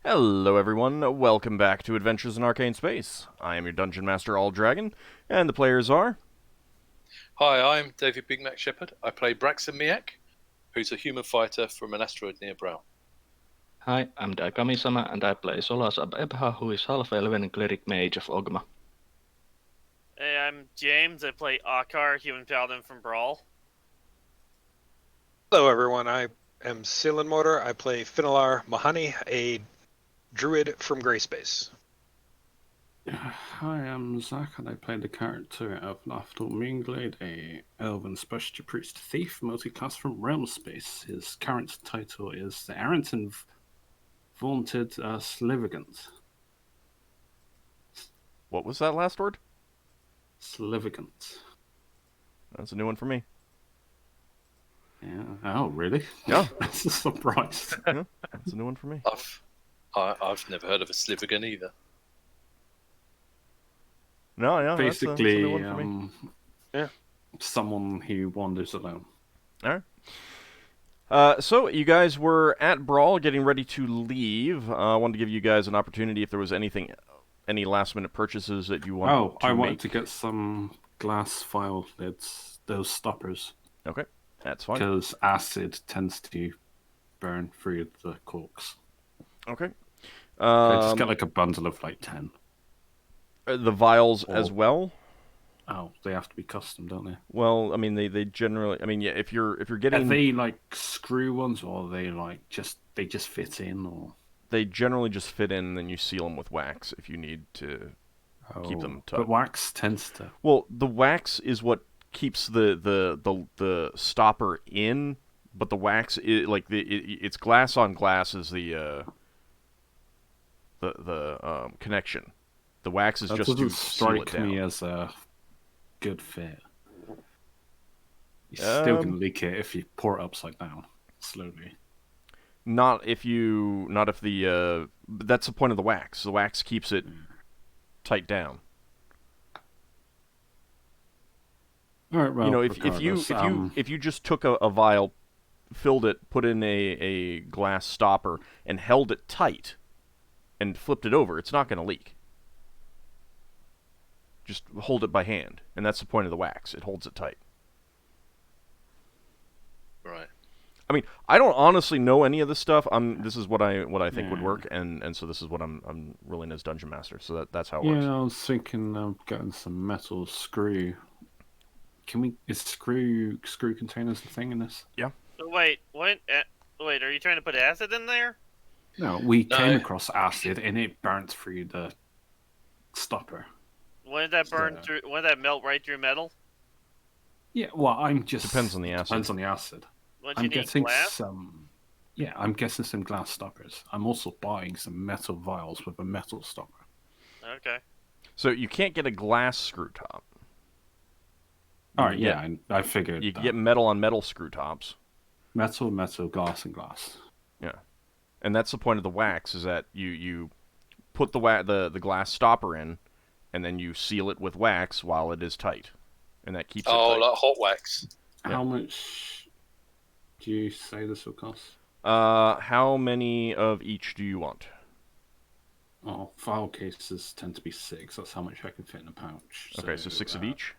Hello everyone, welcome back to Adventures in Arcane Space. I am your Dungeon Master AuldDragon, and the players are... Hi, I'm David Big Mac Shepherd. I play Braxon, who's a human fighter from an asteroid near Brow. Hi, I'm Daikami-sama and I play Solas Ebha, who is half-elven cleric mage of Ogma. Hey, I'm James. I play Ockar, human paladin from Brawl. Hello everyone, I am Silan Motor. I play Finnel'ar Mahani, a druid from Grayspace. Hi, I'm Zach, and I play the character of Lafdul Moonglade, a elven specialty priest thief, multiclass from Realm Space. His current title is the errant and vaunted Slivigant. What was that last word? Slivigant. That's a new one for me. Yeah. Oh, really? Yeah. That's a surprise. Yeah, that's a new one for me. I've never heard of a Slivigan either. No, yeah, Basically, that's a new one for me. Yeah. Someone who wanders alone. Alright. So, you guys were at Brawl, getting ready to leave. I wanted to give you guys an opportunity if there was any last-minute purchases that you wanted to I make. wanted to get some glass vial lids, those stoppers. Okay, that's fine. Because acid tends to burn through the corks. Okay. I just get like a bundle of like 10. The vials as well? Oh, they have to be custom, don't they? Well, I mean, they generally... I mean, yeah, if you're getting... Are they like screw ones, or are they like they just fit in, or... They generally just fit in, and then you seal them with wax if you need to keep them tough. But wax tends to... Well, the wax is what keeps the stopper in, but the wax is like it's glass on glass is the connection. The wax is That just to doesn't seal it strike down. me as a good fit. You're still gonna leak it if you pour it upside down slowly. Not if the that's the point of the wax. The wax keeps it tight down. All right, well, You know, regardless, if you just took a vial, filled it, put in a glass stopper, and held it tight, and flipped it over, it's not going to leak. Just hold it by hand, and that's the point of the wax. It holds it tight. Right. I mean, I don't honestly know any of this stuff. This is what I think would work, and so this is what I'm ruling as dungeon master. So that's how it works. yeah, I was thinking of getting some metal screw. Is screw containers a thing in this? Yeah. Wait, what? Wait, are you trying to put acid in there? No, we No. came across acid and it burnt through the stopper. When did that burn through? When did that melt right through metal? Yeah, well, I'm just Depends on the acid. Depends on the acid. What I'm you need getting glass? some. Yeah, I'm getting some glass stoppers. I'm also buying some metal vials with a metal stopper. Okay. So you can't get a glass screw top. All right, yeah, I figured You can that. get metal on metal screw tops. Metal, glass, and glass. Yeah, and that's the point of the wax is that you put the glass stopper in, and then you seal it with wax while it is tight, and that keeps it tight. Like hot wax. Yeah. How much do you say this will cost? How many of each do you want? Oh, file cases tend to be 6. That's how much I can fit in a pouch. Okay, so 6 of each?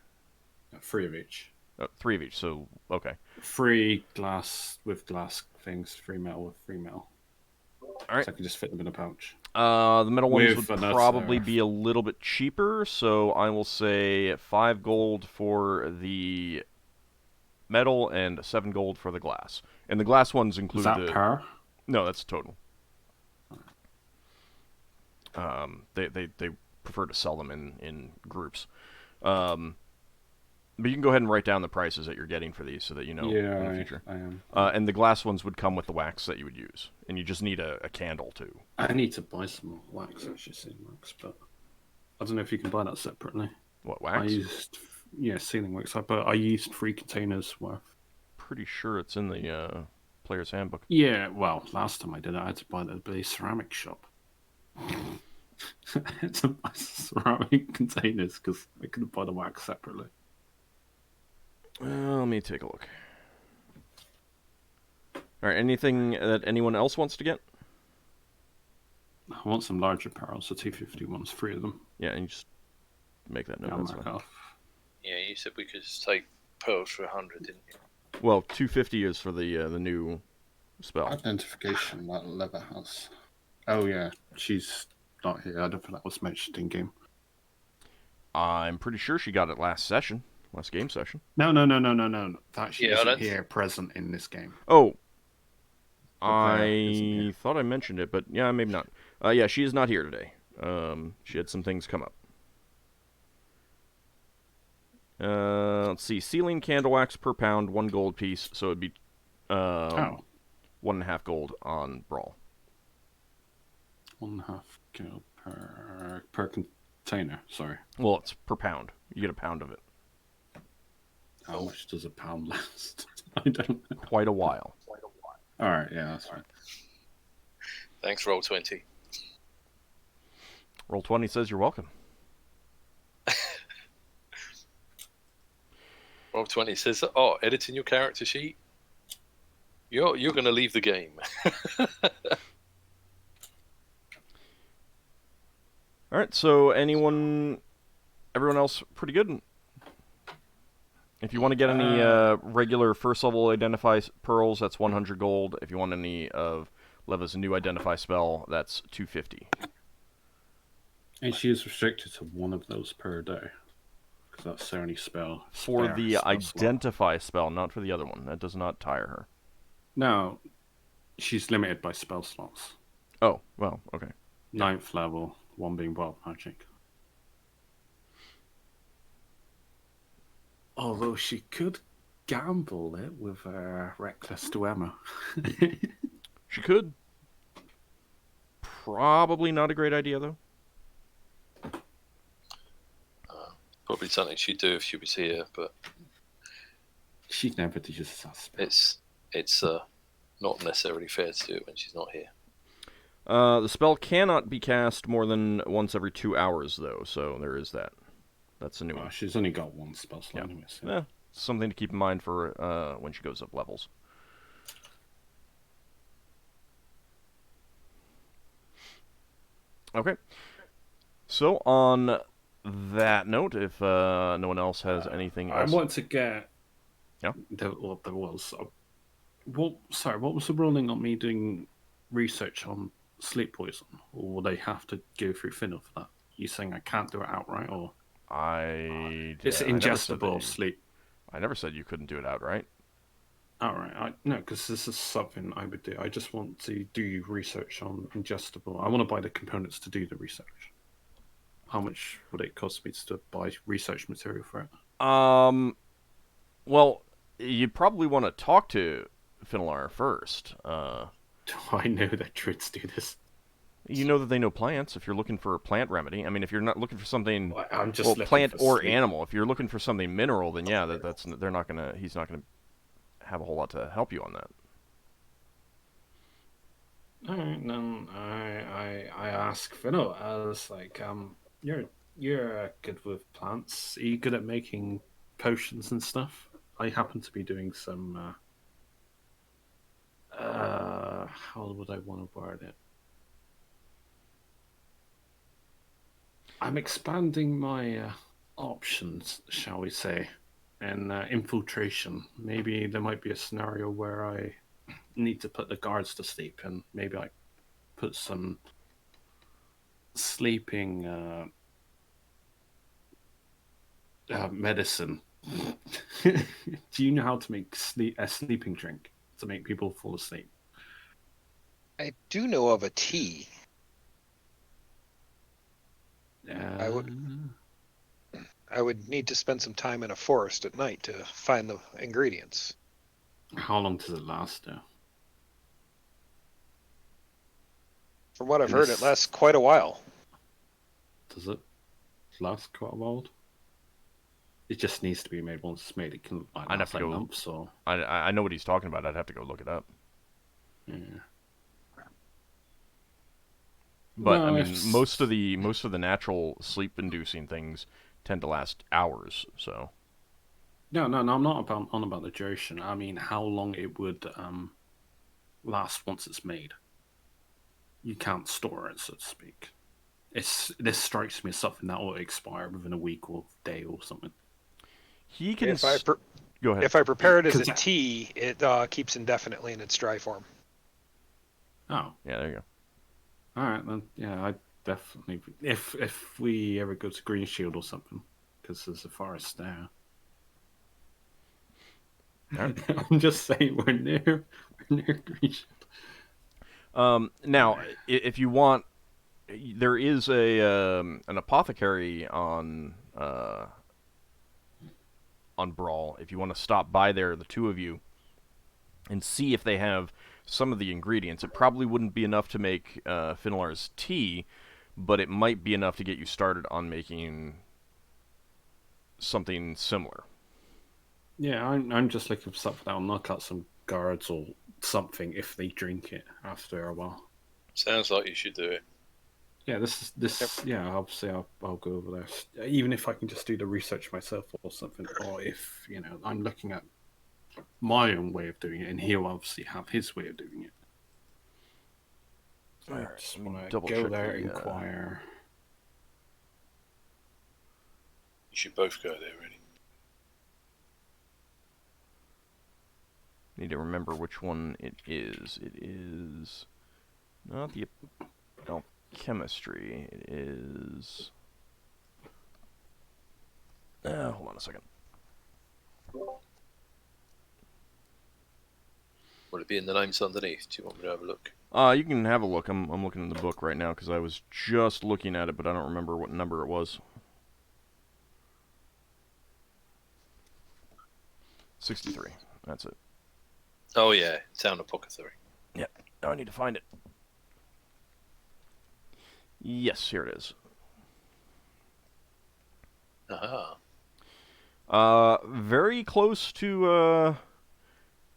3 of each. 3 of each, so, okay. 3 glass with glass things, 3 metal with 3 metal. Alright. So I can just fit them in a pouch. The metal ones With would another- probably be a little bit cheaper, so I will say 5 gold for the metal and 7 gold for the glass. And the glass ones include Is that per? No, that's total. They prefer to sell them in groups. But you can go ahead and write down the prices that you're getting for these so that you know in the future. I am. And the glass ones would come with the wax that you would use. And you just need a candle, too. I need to buy some more wax, actually, sealing wax, but I don't know if you can buy that separately. What, I wax? used, sealing wax, but I used 3 containers worth. Pretty sure it's in the player's handbook. Yeah, well, last time I did it, I had to buy the bloody ceramic shop. I had to buy ceramic containers because I couldn't buy the wax separately. Let me take a look. Alright, anything that anyone else wants to get? I want some larger barrels, so 250 ones, 3 of them. Yeah, and you just make that note. I'll That's mark fine. off. Yeah, you said we could just take pearls for 100, didn't you? Well, 250 is for the new spell. Identification that Lever has. Oh yeah, she's not here. I don't think that was mentioned in game. I'm pretty sure she got it last game session. No. That she isn't here present in this game. Oh, Prayer isn't I here. thought I mentioned it, but yeah, maybe not. Yeah, she is not here today. She had some things come up. Let's see. Ceiling candle wax per pound, 1 gold piece, so it'd be 1.5 gold on Brawl. 1.5 gold per container. Sorry. Well, it's per pound. You get a pound of it. How much does a pound last? I don't know. Quite a while. All right, yeah, that's fine. Thanks, Roll20. Roll20 says you're welcome. Roll20 says, "Oh, editing your character sheet. You're going to leave the game." All right, so everyone else pretty good? If you want to get any regular first level identify pearls, that's 100 gold. If you want any of Leva's new identify spell, that's 250. And she is restricted to 1 of those per day. Because that's the only spell. For the identify spell, not for the other one. That does not tire her. No, she's limited by spell slots. Oh, well, okay. 9th level, 1 being wild magic. Although she could gamble it with reckless duemma. She could. Probably not a great idea, though. Probably something she'd do if she was here, but She'd never do just that spell. it's not necessarily fair to do it when she's not here. The spell cannot be cast more than once every 2 hours, though, so there is that. That's a new one. She's only got 1 spell slot anyway. So. Yeah, something to keep in mind for when she goes up levels. Okay. So, on that note, if no one else has anything else... I want to get... Yeah? There was... what was the ruling on me doing research on sleep poison? Or will they have to go through Finnel'ar for that? You saying I can't do it outright, or... It's ingestible sleep. I never said you couldn't do it outright. Alright, no, because this is something I would do. I just want to do research on ingestible. I want to buy the components to do the research. How much would it cost me to buy research material for it? Well, you'd probably want to talk to Finnel'ar first. Do I know that druids do this? You know that they know plants. If you're looking for a plant remedy, I mean, if you're not looking for something, I'm just plant or sleep. animal. If you're looking for something mineral, then yeah, they're not gonna. He's not gonna have a whole lot to help you on that. Alright, then I ask Finnel'ar. I was like, you're good with plants. Are you good at making potions and stuff? I happen to be doing some. How would I want to word it? I'm expanding my options, shall we say, and infiltration. Maybe there might be a scenario where I need to put the guards to sleep, and maybe I put some sleeping medicine. Do you know how to make a sleeping drink to make people fall asleep? I do know of a tea. I would need to spend some time in a forest at night to find the ingredients. How long does it last, though? From what I've heard, it lasts quite a while. Does it last quite a while? It just needs to be made. Once it's made, it can I'd have to go. months, or... I know what he's talking about. I'd have to go look it up. Yeah. But No, I mean, most of the natural sleep-inducing things tend to last hours. So. No, I'm not on about the duration. I mean, how long it would last once it's made. you can't store it, so to speak. This strikes me as something that will expire within a week or day or something. He can. Go ahead. If I prepare it as a 'Cause tea, it keeps indefinitely in its dry form. Oh, Yeah, there you go. all right then. Yeah, I definitely. If we ever go to Green Shield or something, because there's a forest there. Alright. I'm just saying we're near Green Shield. Now, if you want, there is an apothecary on Brawl. If you want to stop by there, the two of you, and see if they have some of the ingredients. It probably wouldn't be enough to make Finnel'ar's tea, but it might be enough to get you started on making something similar. Yeah, I'm just looking for something that'll knock out some guards or something if they drink it after a while. Sounds like you should do it. Yeah, this. Yeah, obviously I'll go over there, even if I can just do the research myself or something, or if I'm looking at my own way of doing it, and he'll obviously have his way of doing it. So I Alright, just let me want to double go check there, the, inquire. You should both go there, really. Need to remember which one it is. It is not the alchemistry. It is. Hold on a second. Would it be in the names underneath? Do you want me to have a look? You can have a look. I'm looking in the book right now because I was just looking at it, but I don't remember what number it was. 63. That's it. Oh yeah, Town Apothecary. Yeah. Now I need to find it. Yes, here it is. Aha. Very close to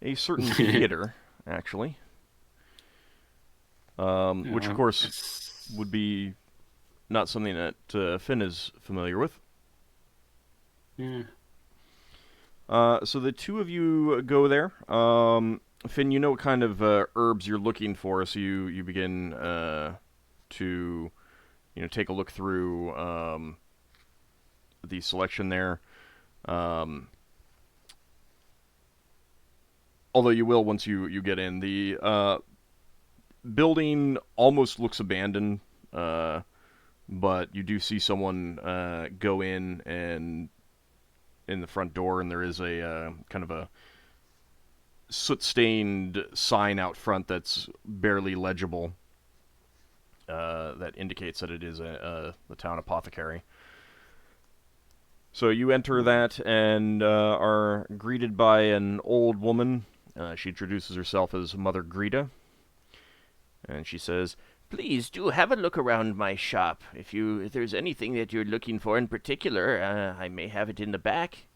a certain theater, actually. Which, of course, would be not something that Finn is familiar with. Yeah. So the two of you go there. Finn, you know what kind of herbs you're looking for, so you begin to take a look through the selection there. Although you will once you get in. The building almost looks abandoned, but you do see someone go in the front door, and there is a kind of a soot-stained sign out front that's barely legible that indicates that it is the town apothecary. So you enter that and are greeted by an old woman. She introduces herself as Mother Greta, and she says, "Please do have a look around my shop. If there's anything that you're looking for in particular, I may have it in the back."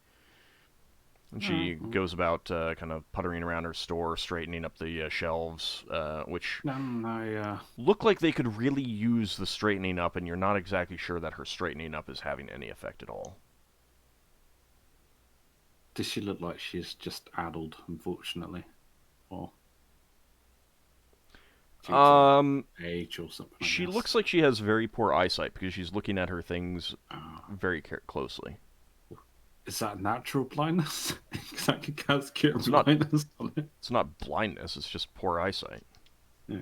And she goes about kind of puttering around her store, straightening up the shelves, which look like they could really use the straightening up, and you're not exactly sure that her straightening up is having any effect at all. Does she look like she's just addled, unfortunately? Or age or something? She looks like she has very poor eyesight because she's looking at her things very closely. Is that natural blindness? Exactly, cast cure blindness on it. It's not blindness, it's just poor eyesight. Yeah,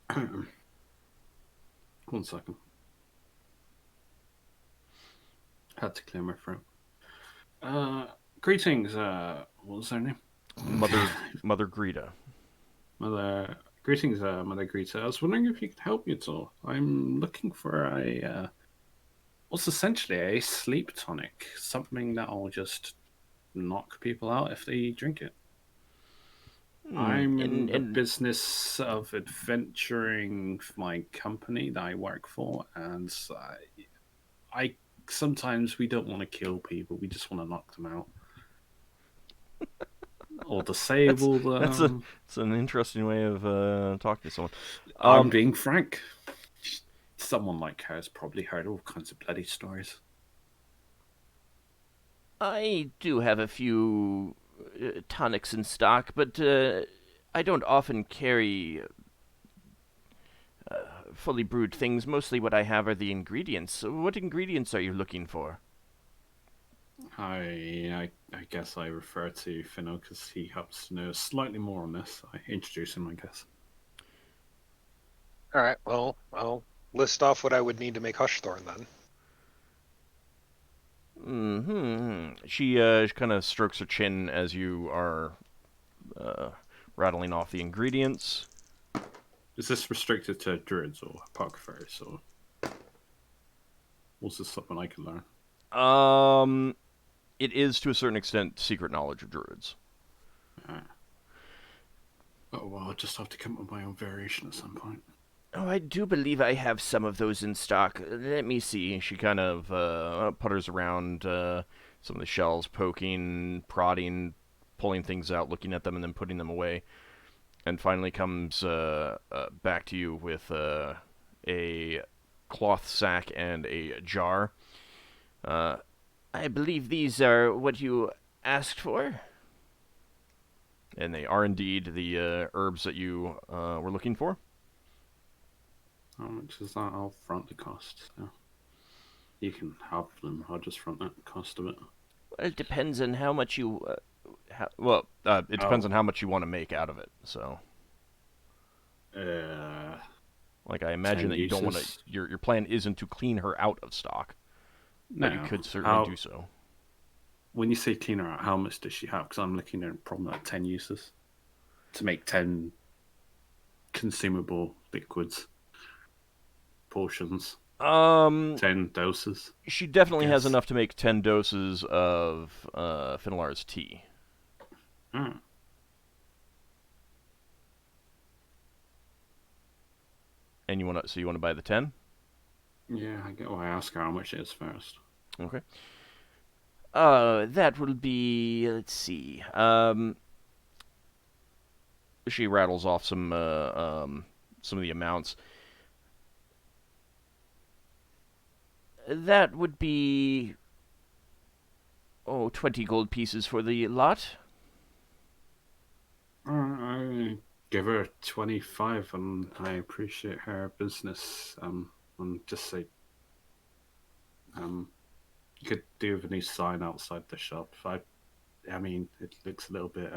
alright. 1 second. Had to clear my throat. Greetings, what was her name? Mother Greta. Greetings, Mother Greta. I was wondering if you could help me at all. I'm looking for what's essentially a sleep tonic, something that'll just knock people out if they drink it. I'm in the business of adventuring for my company that I work for, and I sometimes we don't want to kill people, we just want to knock them out. Or disable them. That's an interesting way of talking to someone. I'm being frank. Someone like her has probably heard all kinds of bloody stories. I do have a few tonics in stock, but I don't often carry fully brewed things. Mostly what I have are the ingredients. So what ingredients are you looking for? I guess I refer to Finno because he happens to know slightly more on this. I introduce him, I guess. All right. Well, I'll list off what I would need to make Hushthorn then. She kind of strokes her chin as you are rattling off the ingredients. Is this restricted to druids or apothecaries, or was this something I can learn? It is to a certain extent secret knowledge of druids. Oh well, I'll just have to come up with my own variation at some point. Oh, I do believe I have some of those in stock. Let me see. She kind of putters around some of the shells, poking, prodding, pulling things out, looking at them, and then putting them away. And finally comes back to you with a cloth sack and a jar. I believe these are what you asked for. And they are indeed the herbs that you were looking for. How much is that? I'll front the cost. So. You can have them. I'll just front that cost of it. Well, it depends on how much you... it depends on how much you want to make out of it. So, like I imagine that you don't want to. Your plan isn't to clean her out of stock, no, but you could certainly do so. When you say clean her out, how much does she have? Because I'm looking at probably like 10 uses to make 10 consumable liquids. Portions. 10 doses. She definitely has enough to make 10 doses of Finnel'ar's tea. Mm. And you want to buy the 10? Yeah, I ask her how much it is first. Okay. That will be, let's see. She rattles off some of the amounts. That would be 20 gold pieces for the lot. I give her 25, and I appreciate her business. And just say, you could do with a new sign outside the shop. I mean, it looks a little bit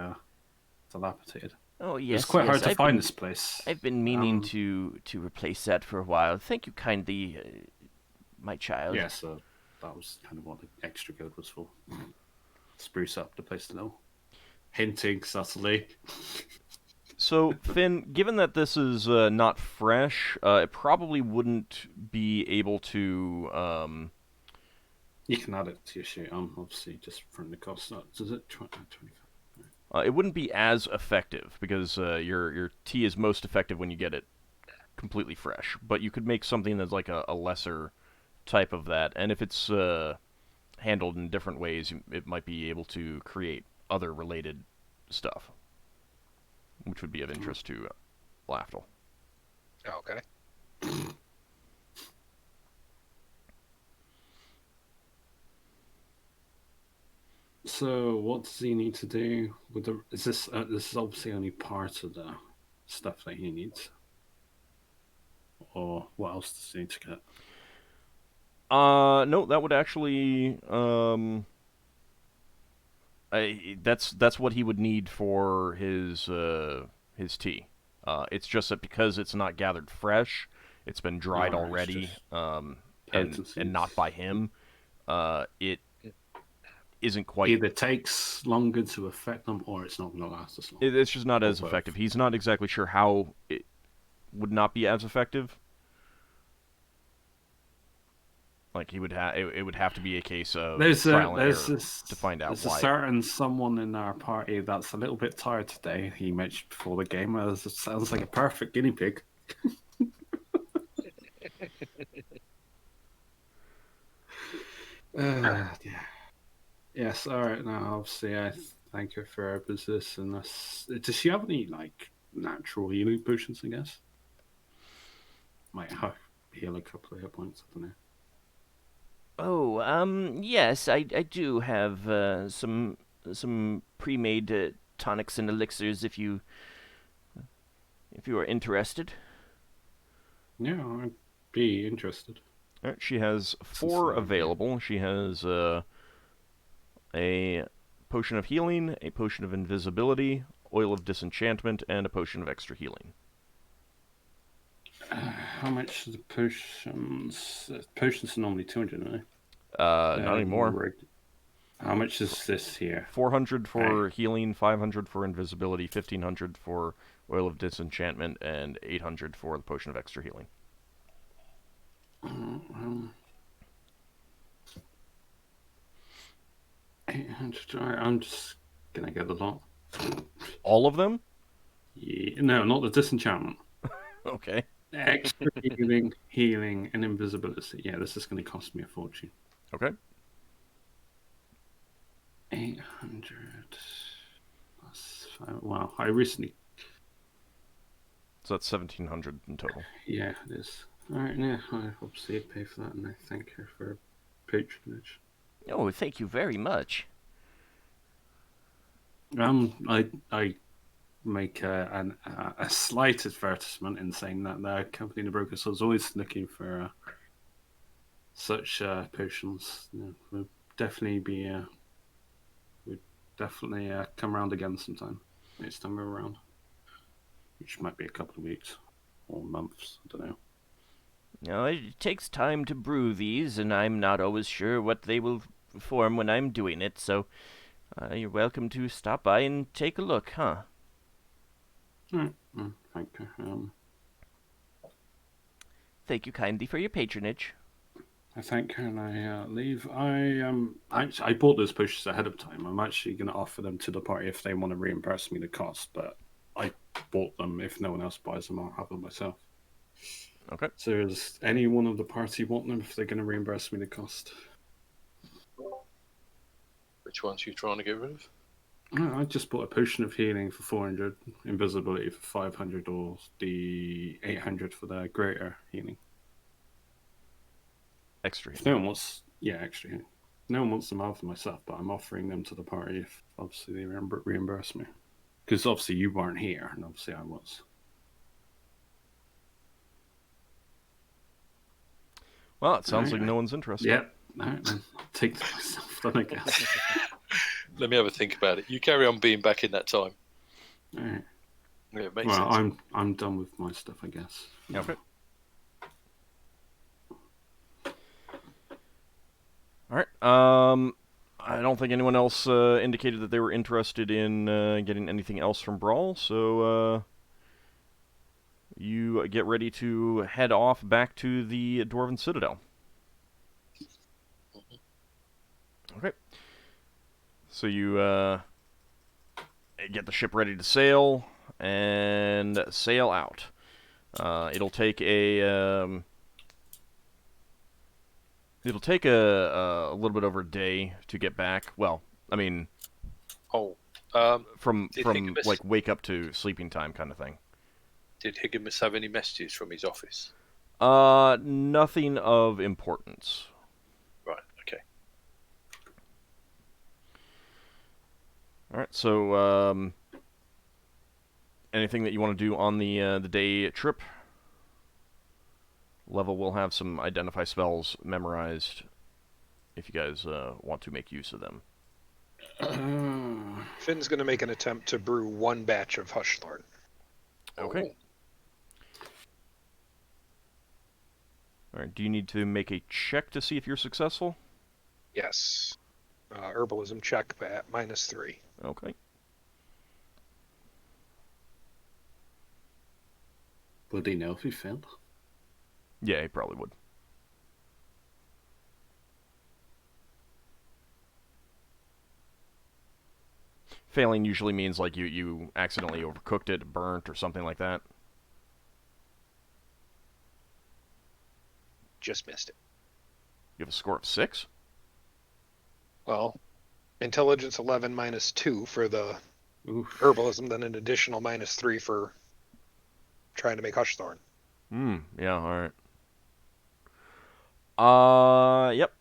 dilapidated. Oh yes, it's quite hard to find been, this place. I've been meaning to replace that for a while. Thank you kindly, my child. Yeah, so that was kind of what the extra gold was for. Spruce up the place to know. Hinting subtly. So, Finn, given that this is not fresh, it probably wouldn't be able to... You can add it to your shoot. Obviously, just from the cost. Does it 25? it wouldn't be as effective, because your tea is most effective when you get it completely fresh. But you could make something that's like a lesser type of that, and if it's handled in different ways, it might be able to create other related stuff, which would be of interest to Lafdul. Okay. So, what does he need to do with the? Is this this is obviously only part of the stuff that he needs, or what else does he need to get? No, that would actually that's what he would need for his tea. It's just that because it's not gathered fresh, it's been dried already, and not by him. It isn't quite. Either takes longer to affect them, or it's not going to last as long. It's just not as effective. He's not exactly sure how it would not be as effective. Like it would have to be a case of trial and error to find out why. There's a certain someone in our party that's a little bit tired today. He mentioned before the game, it sounds like a perfect guinea pig. Yeah. Yes. All right. Now, obviously, I thank her for her business. And does she have any like natural healing potions? I guess might heal a couple of hit points. I don't know. Oh, yes, I do have some pre-made tonics and elixirs if you are interested. Yeah, I'd be interested. All right, she has Since 4 that would be- available. She has a potion of healing, a potion of invisibility, oil of disenchantment, and a potion of extra healing. How much are the potions? Potions are normally 200, aren't they? Not anymore. How much is this here? 400 for healing, 500 for invisibility, 1500 for oil of disenchantment, and 800 for the potion of extra healing. 800. Alright, I'm just gonna get the lot. All of them? Yeah, no, not the disenchantment. Okay. Extra healing, and invisibility. Yeah, this is going to cost me a fortune. Okay. 800 plus 5. Wow, I recently. So that's 1700 in total. Yeah, it is. Alright, yeah, I obviously pay for that, and I thank her for patronage. Oh, thank you very much. I make a slight advertisement in saying that the company in the broker is always looking for such potions. You know, we'll definitely be we'd definitely come around again sometime next time we're around, which might be a couple of weeks or months. I don't know. No, it takes time to brew these, and I'm not always sure what they will form when I'm doing it, so you're welcome to stop by and take a look, huh? Alright, thank you. Thank you kindly for your patronage. I thank her and I leave. I bought those potions ahead of time. I'm actually going to offer them to the party if they want to reimburse me the cost, but I bought them. If no one else buys them, I'll have them myself. Okay. So does anyone of the party want them if they're going to reimburse me the cost? Which ones are you trying to get rid of? I just bought a potion of healing for 400, invisibility for 500, or the 800 for the greater healing. Extra If healing. no one wants, extra healing. No one wants them out for myself, but I'm offering them to the party if obviously they reimburse me. Because obviously you weren't here, and obviously I was. Well, it sounds like Alright. no one's interested. Yeah, alright, then I'll take them myself then, I guess. Let me have a think about it. You carry on being back in that time. Alright. Yeah, it makes Well, sense. I'm done with my stuff, I guess. Okay. All right. I don't think anyone else indicated that they were interested in getting anything else from Brawl, so you get ready to head off back to the Dwarven Citadel. Okay. So you get the ship ready to sail and sail out. It'll take a little bit over a day to get back. Well, I mean, from Higgins- like wake up to sleeping time kind of thing. Did Higgins have any messages from his office? Nothing of importance. Right, okay. All right. So, anything that you want to do on the day trip? Level will have some identify spells memorized if you guys want to make use of them. Finn's going to make an attempt to brew one batch of Hushthorn. Okay. All right. Do you need to make a check to see if you're successful? Yes. Herbalism check at -3. Okay. Would he know if he failed? Yeah, he probably would. Failing usually means like you accidentally overcooked it, burnt, or something like that. Just missed it. You have a score of 6? Well, intelligence 11 -2 for the Oof. herbalism, then an additional -3 for trying to make Hushthorn. Yeah, alright. Yep.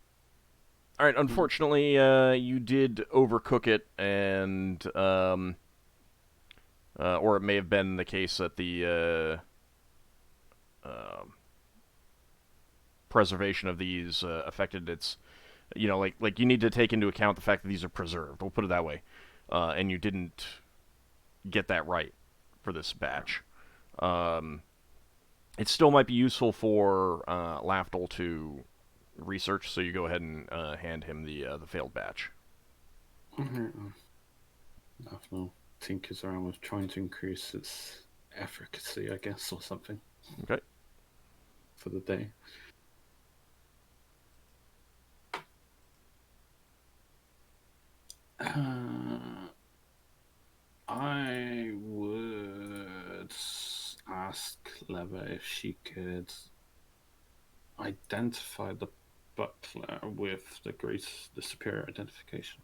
Alright, unfortunately, you did overcook it, and, or it may have been the case that the preservation of these affected its, like you need to take into account the fact that these are preserved. We'll put it that way, and you didn't get that right for this batch. It still might be useful for Lafdul to research, so you go ahead and hand him the failed batch. Lafdul tinkers around with trying to increase its efficacy, I guess, or something. Okay. For the day. I would ask Leva if she could identify the butler with the superior identification.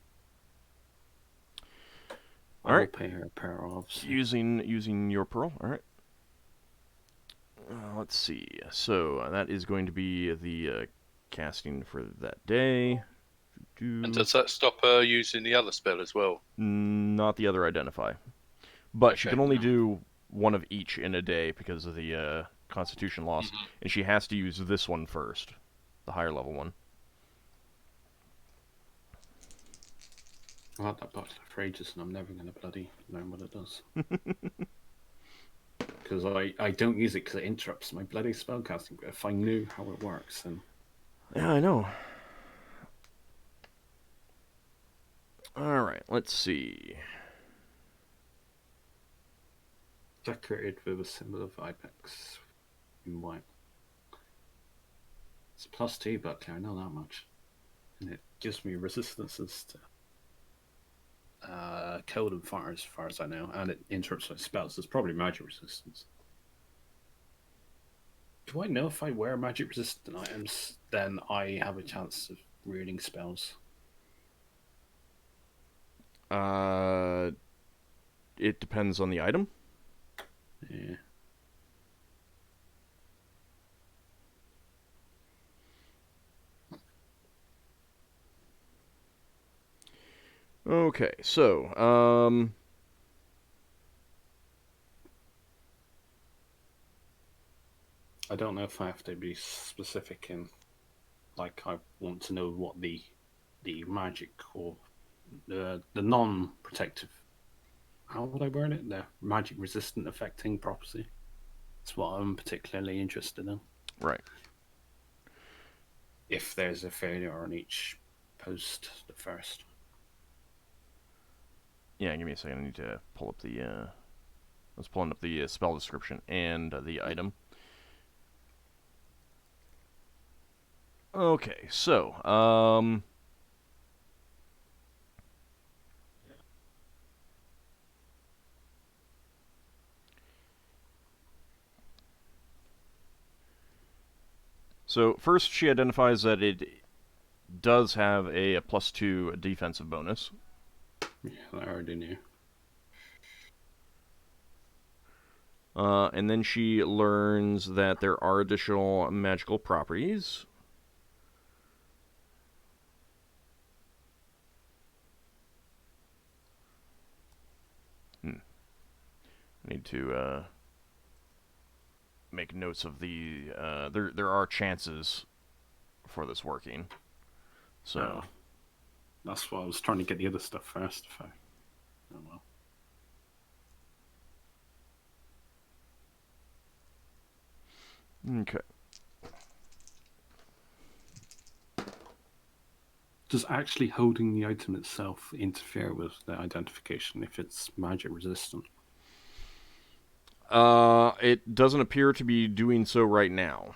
All right. I'll pay her a pair of. Using your pearl. All right. Let's see. So that is going to be the casting for that day. And does that stop her using the other spell as well? Not the other identify. But she Okay. can only do one of each in a day because of the constitution loss. Mhm. And she has to use this one first, the higher level one. I had that butler for ages and I'm never going to bloody learn what it does. Because I don't use it because it interrupts my bloody spellcasting. But if I knew how it works, then... Yeah, I know. Alright, let's see. Decorated with a symbol of Ibex in white. It's +2 butler, I know that much. And it gives me resistances to cold and fire as far as I know. And it interrupts my spells. It's probably magic resistance. Do I know if I wear magic resistant items, then I have a chance of ruining spells? It depends on the item. Yeah. Okay, so, I don't know if I have to be specific in, like, I want to know what the magic or the non-protective, how would I word it? The magic resistant affecting property. That's what I'm particularly interested in. right. If there's a failure on each post, the first. Yeah, give me a second. I need to pull up the, I was pulling up the spell description and the item. Okay, so, So first, she identifies that it does have a +2 defensive bonus. Yeah, I already knew. And then she learns that there are additional magical properties. I need to make notes of the... there are chances for this working. So... Oh. That's why I was trying to get the other stuff first. If I... Oh well. Okay. Does actually holding the item itself interfere with the identification if it's magic resistant? It doesn't appear to be doing so right now.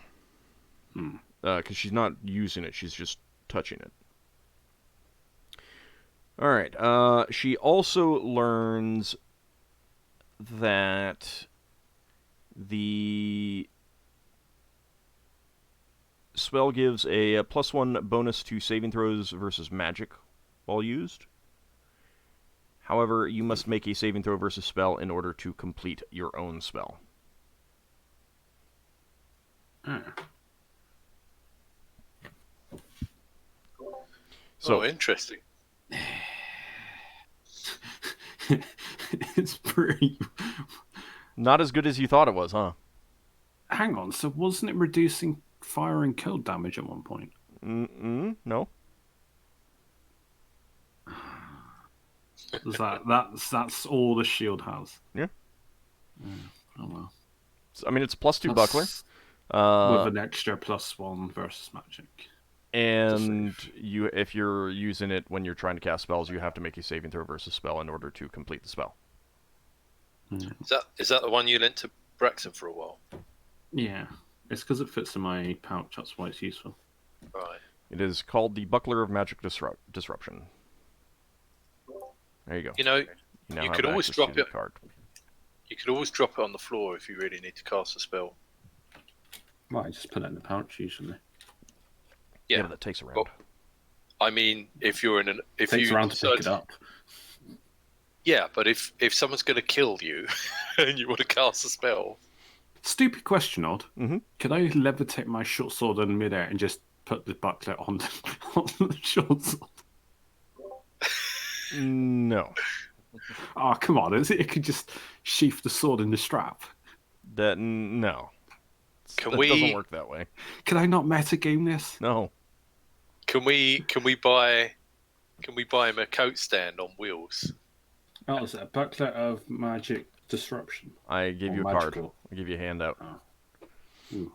Hmm. Because she's not using it, she's just touching it. Alright, she also learns that the spell gives a +1 bonus to saving throws versus magic while used. However, you must make a saving throw versus spell in order to complete your own spell. Ah. So interesting. It's pretty... Not as good as you thought it was, huh? Hang on, so wasn't it reducing fire and cold damage at one point? No. That's all the shield has. Yeah. Oh well. I mean, it's +2 buckler. That's with an extra +1 versus magic. And if you're using it when you're trying to cast spells, you have to make a saving throw versus spell in order to complete the spell. Is that the one you lent to Braxon for a while? Yeah, it's because it fits in my pouch. That's why it's useful. Right. It is called the Buckler of Magic Disruption. There you go. You know, now you have could always access to drop the it. card. You could always drop it on the floor if you really need to cast a spell. Well, I just put it in the pouch usually. Yeah, but that takes a round. Well, I mean, if you're in an if Takes you around to pick it up. Yeah, but if someone's going to kill you and you want to cast a spell, Stupid question, Odd. Mm-hmm. Could I levitate my short sword in midair and just put the buckler on the short sword? No. Oh, come on. It could just sheath the sword in the strap. No. Can that we- doesn't work that way. Can I not metagame this? No. can we buy him a coat stand on wheels? Oh, is it a buckler of magic disruption? I gave Or you a card. magical? I give you a handout. All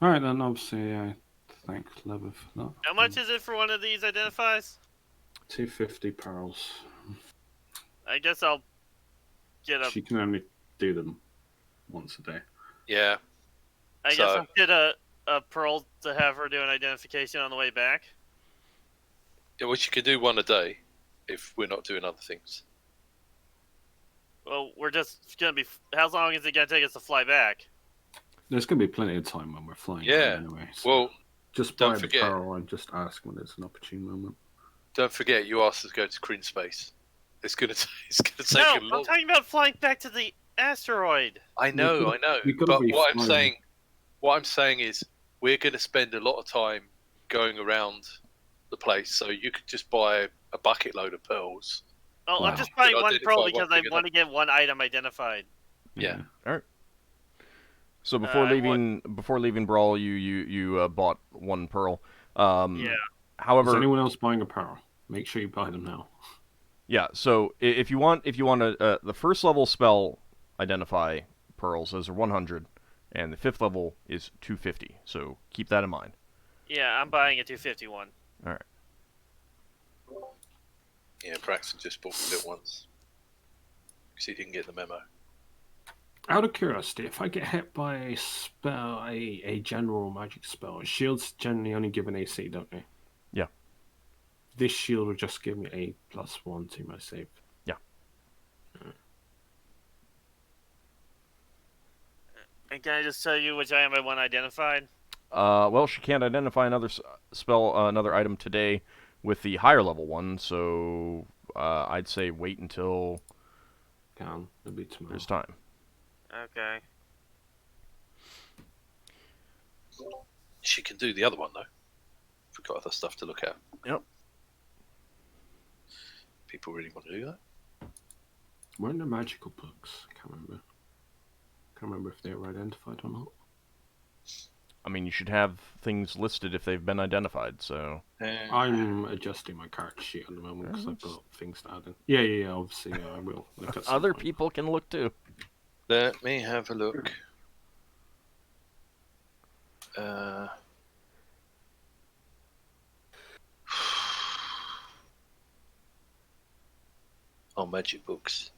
right, then. Obviously, I thank Lev for that. How much is it for one of these identifies? 250 pearls. I guess I'll get a. She can only do them once a day. Yeah. I guess I'll get a pearl to have her do an identification on the way back. Yeah, well, you could do one a day if we're not doing other things. Well, we're just gonna be. How long is it gonna take us to fly back? There's going to be plenty of time when we're flying. Yeah. Anyway. So Well, just don't buy the forget- pearl and just ask when it's an opportune moment. don't forget you asked us to go to Kryn space. It's gonna take No, a I'm long. talking about flying back to the asteroid. I know. we gotta But be what flying. I'm saying is, we're going to spend a lot of time going around the place. So you could just buy a bucket load of pearls. Oh, Wow. I'm just buying Could one pearl identify because one I thing want to get one item identified. Yeah. So before I leaving Brawl, you bought one pearl. Yeah. Is However, anyone else buying a pearl? Make sure you buy them now. yeah. So if you want the first level spell identify pearls, those are 100, and the 5th level is 250. So keep that in mind. Yeah, I'm buying a 251. All right. Yeah, Braxton just bought it once because he didn't get the memo. Out of curiosity, if I get hit by a spell, a general magic spell, shields generally only give an AC, don't they? Yeah. This shield will just give me a +1 to my save. Yeah. And can I just tell you which item I want identified? Well, she can't identify another another item today with the higher level one. So I'd say wait until It'll be tomorrow. there's time. Okay. She can do the other one though. We've got other stuff to look at. Yep. People really want to do that. Weren't there magical books? Can't remember if they were identified or not. I mean, you should have things listed if they've been identified. So I'm adjusting my character sheet at the moment because I've got things to add in. Yeah, obviously, I will look at some other point. people can look too. Let me have a look. Oh, magic books.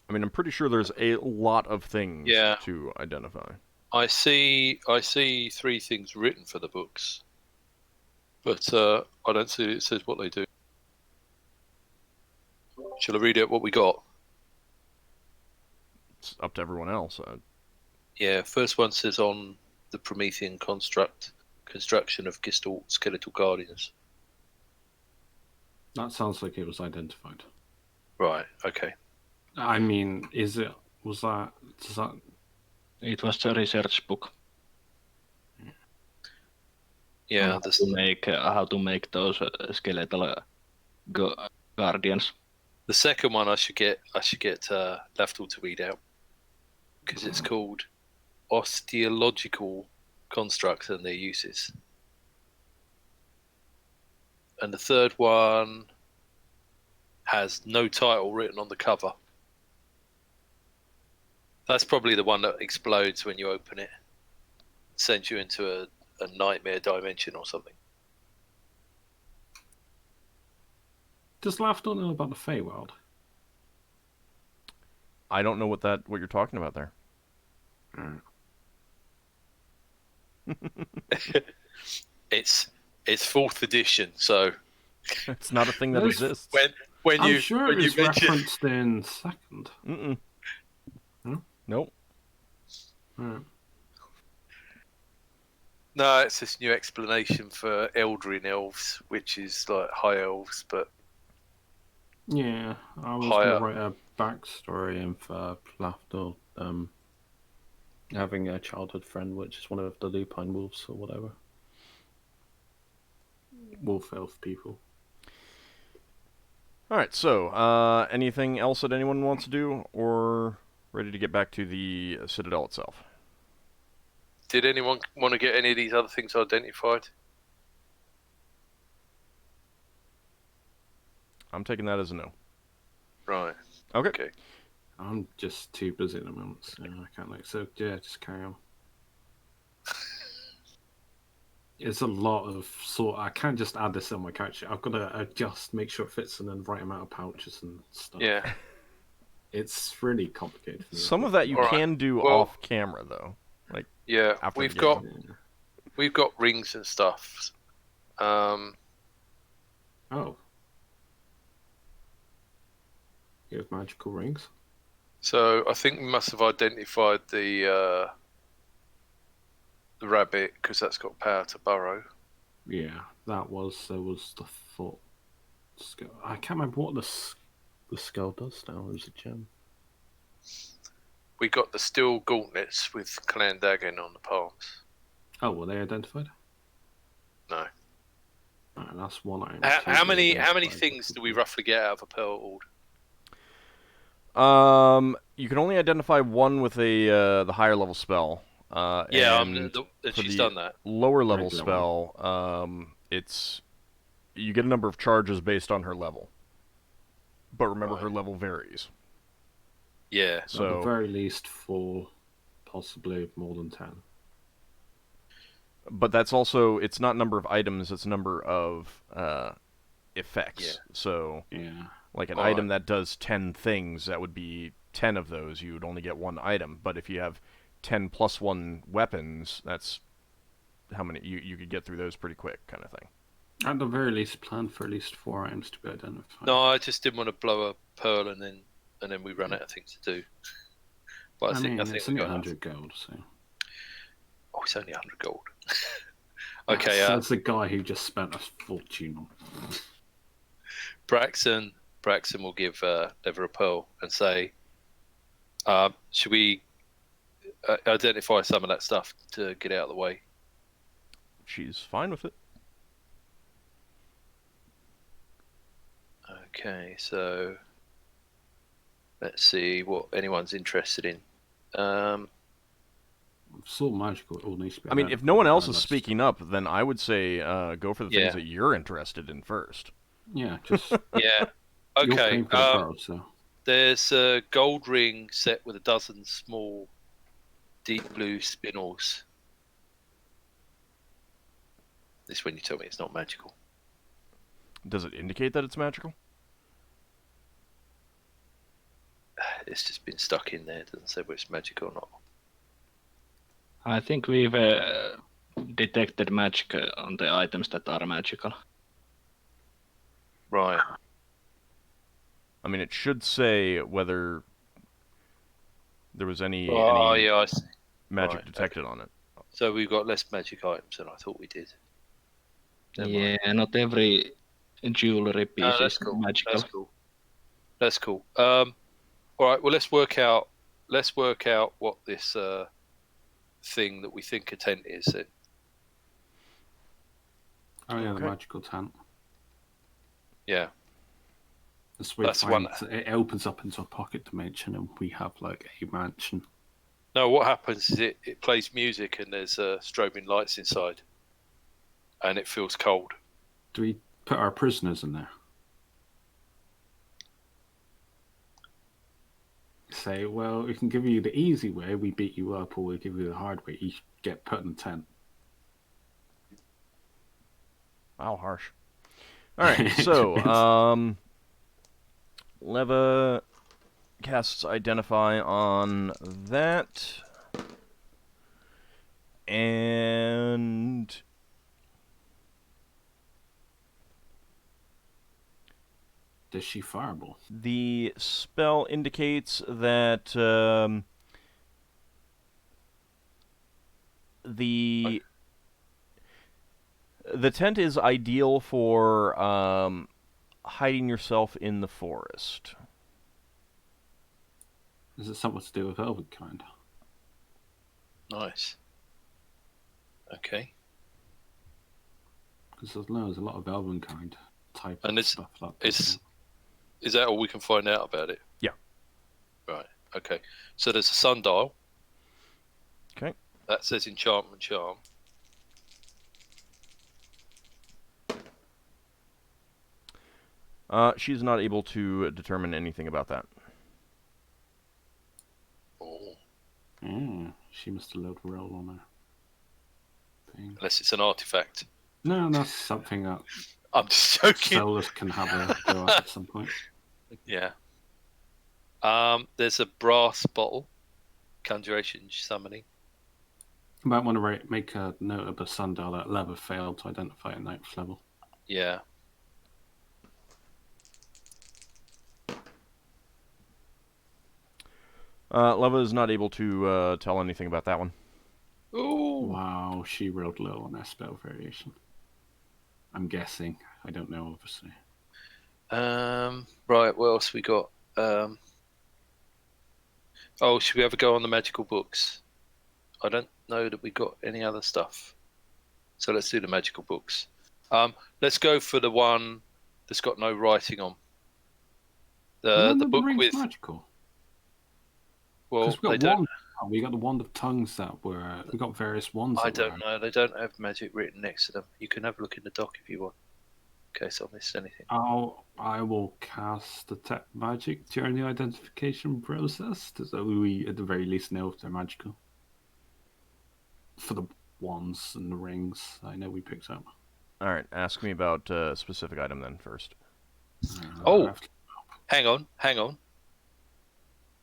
I mean, I'm pretty sure there's a lot of things Yeah. to identify. I see 3 things written for the books, but I don't see it says what they do. Shall I read out what we got? It's up to everyone else. Yeah, first one says on the Promethean construction of Gestalt skeletal guardians. That sounds like it was identified. Right. Okay. I mean, does that It was a research book. Yeah. How to make those skeletal guardians. The second one I should get Lafdul to read out because it's called osteological constructs and their uses. And the third one has no title written on the cover. That's probably the one that explodes when you open it. Sends you into a nightmare dimension or something. Does Lafdul know about the Feywild? I don't know what you're talking about there. It's 4th edition, so It's not a thing that There's- exists. when I'm you sure when it you was mention referenced in second. Mm-mm. No? Nope. Right. no, it's this new explanation for Eldrin elves, which is like high elves, but Yeah, I was Higher. going to write a backstory in for Lafdul, having a childhood friend, which is one of the lupine wolves or whatever. Wolf elf people. All right. So, anything else that anyone wants to do, or ready to get back to the citadel itself? did anyone want to get any of these other things identified? I'm taking that as a no. Right. Okay. Okay. I'm just too busy at the moment, so I can't so yeah, just carry on. It's a lot of I can't just add this on my character. I've got to adjust, make sure it fits, and then the right amount of pouches and stuff. Yeah. It's really complicated. Some of that you All right. can do Well- off camera, though. Yeah. After We've the got game. we've got rings and stuff. Oh. You have magical rings? So I think we must have identified the rabbit because that's got power to burrow. Yeah, there was the thought skull. I can't remember what the skull does now. It was a gem. We got the steel gauntlets with Clandagan on the palms. Oh, were they identified? No. Right, that's one item. How many things do we roughly get out of a pearl ord? You can only identify one with the higher level spell. Yeah, and and for she's the done that. lower level Regular spell, it's you get a number of charges based on her level. But remember, her Right. level varies. Yeah. At the So very least 4, possibly more than 10. but that's also, it's not number of items, it's number of effects. Yeah. So, Yeah. like an Alright. item that does 10 things, that would be 10 of those. You would only get one item. But if you have 10 plus 1 weapons, that's how many you could get through those pretty quick, kind of thing. At the very least, plan for at least 4 items to be identified. No, I just didn't want to blow a pearl and then we run out of things to do. But I think it's we only got enough. 100 gold, so. Oh, it's only 100 gold. Okay, That's the guy who just spent a fortune on. Braxon will give Lever a pearl and say, should we identify some of that stuff to get out of the way? She's fine with it. Okay, so let's see what anyone's interested in. It's all magical. It all needs to be I mean, if identified, no one else is that's- speaking up, then I would say go for the Yeah. things that you're interested in first. Yeah, just. Yeah. You're Okay. paying for the pearl, so. There's a gold ring set with a dozen small, deep blue spinels. This is when you tell me it's not magical. Does it indicate that it's magical? It's just been stuck in there. It doesn't say whether it's magical or not. I think we've detected magic on the items that are magical. Right. I mean, it should say whether there was any Oh, yeah, I see. magic Right, detected on it. So we've got less magic items than I thought we did. Never mind. Yeah, not every jewelry piece No, is that's cool. magical. That's cool. That's cool. All right. Well, let's work out what this thing that we think a tent is. Then. Oh, yeah, Okay. the magical tent. Yeah. This way That's the one. it opens up into a pocket dimension, and we have like a mansion. No, what happens is it plays music and there's strobing lights inside, and it feels cold. Do we put our prisoners in there? Say, well, we can give you the easy way, we beat you up, or we'll give you the hard way, you get put in a tent. Wow, harsh. Alright, so, Leva casts Identify on that. And... Does she fireball? the spell indicates that the tent is ideal for hiding yourself in the forest. Is it something to do with Elvenkind? Nice. Okay. Because there's a lot of Elvenkind type And of it's- stuff like Is that all we can find out about it? Yeah. Right. Okay. So there's a sundial. Okay. That says enchantment charm. She's not able to determine anything about that. Oh. She must have loaded a roll on her thing. Unless it's an artifact. No, that's something that I'm just joking. Solas can have a go at some point. Yeah. There's a brass bottle. Conjuration summoning. You might want to make a note of the sundial that Leva failed to identify at 9th level. Yeah. Leva is not able to tell anything about that one. Ooh. Wow, she rolled low on her spell variation. I'm guessing. I don't know, obviously. Right, what else we got? Oh, should we ever go on the magical books? I don't know that we got any other stuff. So let's do the magical books. Let's go for the one that's got no writing on. The None of book rings with magical. well, 'Cause we they got don't. wand. We got the wand of tongues that were. We got various wands. I that were don't know. They don't have magic written next to them. You can have a look in the doc if you want. In case I missed anything. I will cast detect magic during the identification process, so we at the very least know if they're magical. For the wands and the rings, I know we picked up. Alright, ask me about a specific item then first. Oh. Hang on.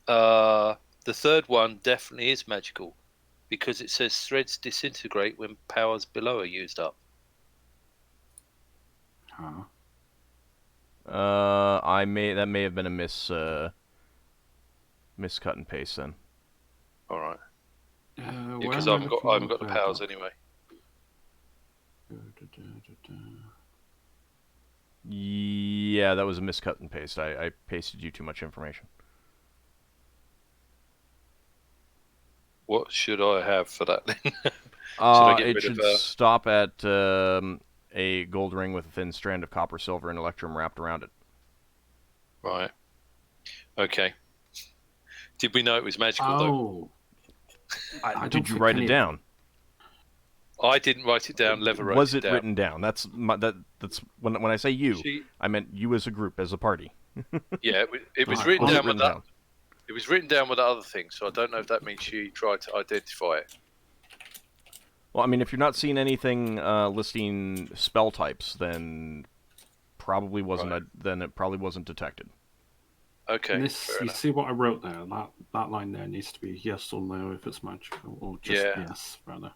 The third one definitely is magical because it says threads disintegrate when powers below are used up. Huh. That may have been a miscut and paste then. All right. Where Because am I haven't got the looking powers up? anyway. Yeah, that was a miscut and paste. I pasted you too much information. What should I have for that then? I get It rid of, should stop at a gold ring with a thin strand of copper, silver, and electrum wrapped around it. Right. Okay. Did we know it was magical though? I don't Did you think write any it of- down? I didn't write it down. Lever wrote Was it it down. written down? That's when I say you, She- I meant you as a group, as a party. yeah, it was Right, written Was it down with written that. down? It was written down with the other thing, so I don't know if that means she tried to identify it. Well, I mean, if you're not seeing anything listing spell types, then probably wasn't. Right. Then it probably wasn't detected. Okay. This, fair you enough. see what I wrote there? That line there needs to be yes or no if it's magical, or just Yeah. yes, rather.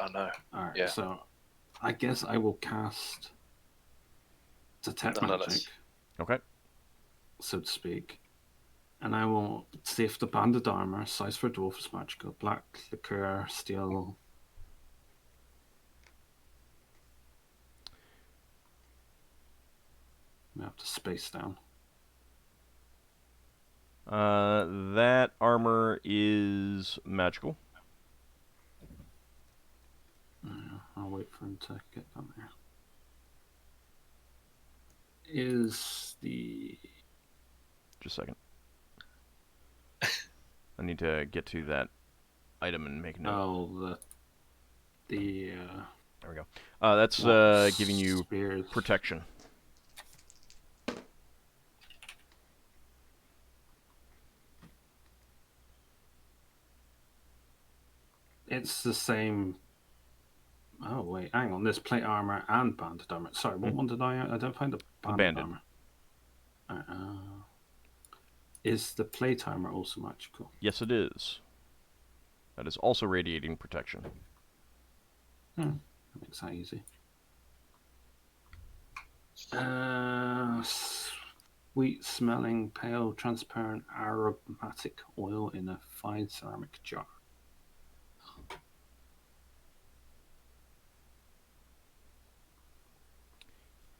I know. Alright, Yeah. so I guess I will cast detect Nonetheless. magic, Okay. so to speak. And I will see if the banded armor, size for dwarf, is magical. Black, liqueur, steel. I have to space down. That armor is magical. I'll wait for him to get down there. Is the... Just a second. I need to get to that item and make a note. Oh, the There we go. That's giving you spears. protection. It's the same. Oh wait, hang on. There's plate armor and banded armor. Sorry, what one did I don't find the banded armor. Is the plate armor also magical? Yes, it is. That is also radiating protection. That makes that easy. Sweet smelling, pale, transparent, aromatic oil in a fine ceramic jar.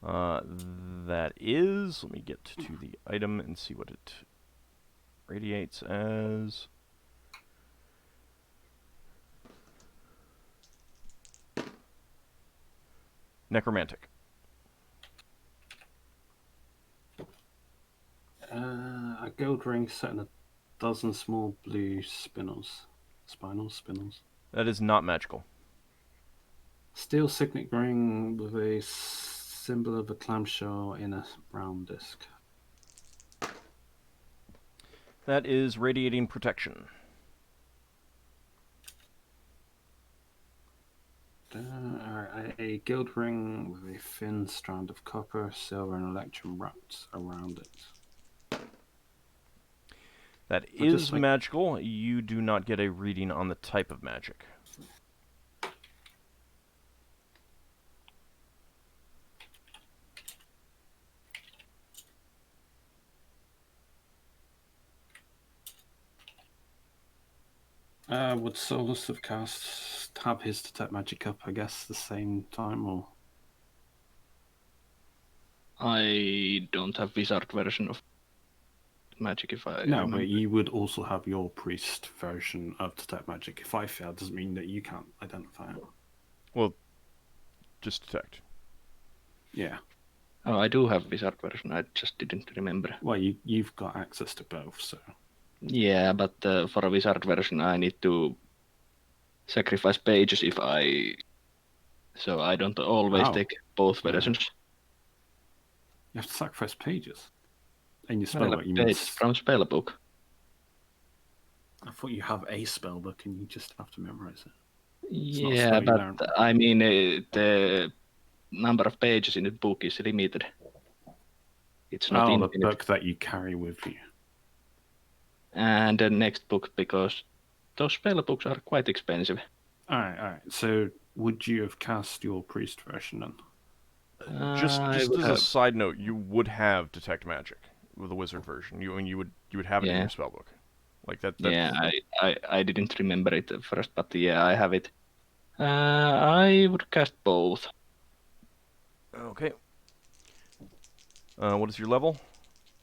That is... Let me get to the item and see what it radiates as. Necromantic. A gold ring set in a dozen small blue spinels. Spinels. That is not magical. Steel signet ring with a symbol of a clamshell in a round disc. That is radiating protection. A gilt ring with a thin strand of copper, silver, and electrum wrapped around it. That is magical. You do not get a reading on the type of magic. Would Solas have his detect magic up, I guess, the same time, or? I don't have wizard version of magic if I No, remember. but you would also have your priest version of detect magic. If I fail, doesn't mean that you can't identify it. Well, just detect. Yeah. Oh, I do have wizard version. I just didn't remember. Well, you've got access to both, so. Yeah, but for a wizard version, I need to sacrifice pages if I. So I don't always take both versions. You have to sacrifice pages. In your Well, spellbook, you mean? pages from spellbook. I thought you have a spellbook and you just have to memorize it. Yeah, but I mean, the number of pages in the book is limited. It's not infinite. The book that you carry with you. And the next book, because those spell books are quite expensive. Alright. So, would you have cast your priest version then? Just as a side note, you would have detect magic with the wizard version. You would have it in your spellbook, like that. Yeah, I didn't remember it at first, but yeah, I have it. I would cast both. Okay. What is your level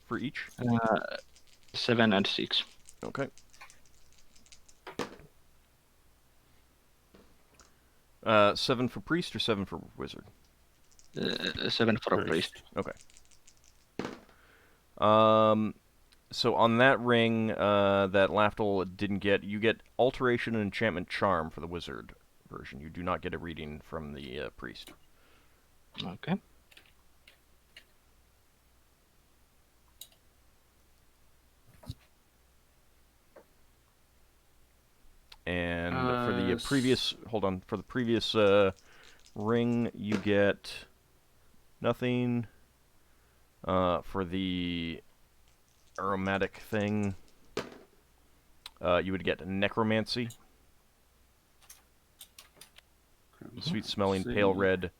for each? 7 and 6. Okay. 7 for priest or 7 for wizard? 7 for a priest. Okay. So on that ring that Lafdul didn't get, you get alteration and enchantment charm for the wizard version. You do not get a reading from the priest. Okay. And for the previous, for the previous ring, you get nothing. For the aromatic thing, you would get necromancy. Sweet smelling, pale red,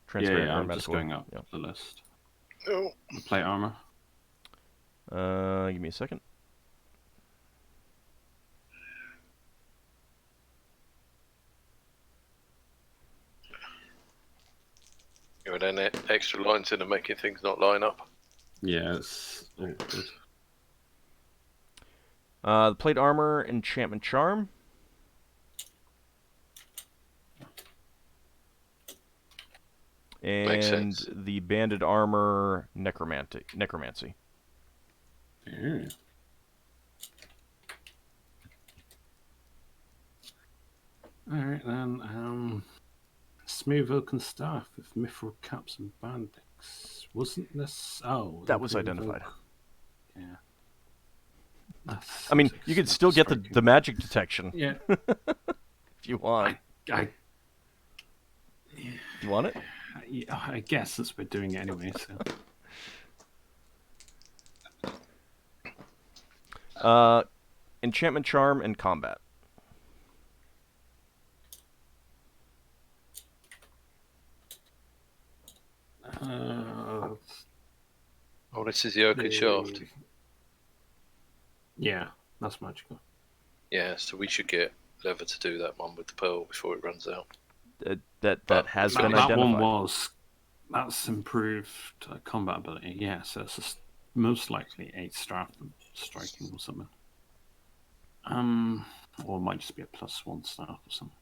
transparent I'm aromatic. just going up the list. Oh. Plate armor. Give me a second. With any extra lines in and making things not line up. Yeah, it's all good. The plate armor, enchantment charm. Makes And sense. the banded armor, necromancy. Yeah. Alright then, smooth oaken staff with mithril caps and bandings. Wasn't this... Oh, That was improve identified. oak. Yeah. That's I mean, you could still get the magic detection Yeah. if you want. You want it? I guess that's we're doing it anyway, so... Enchantment, charm, and combat. Oh, this is the Oaken Shaft. Yeah, that's magical. Yeah, so we should get Lever to do that one with the pearl before it runs out. That has been that identified. one that's improved combat ability. Yeah, so it's just most likely 8 staff striking or something. Or it might just be a +1 staff or something.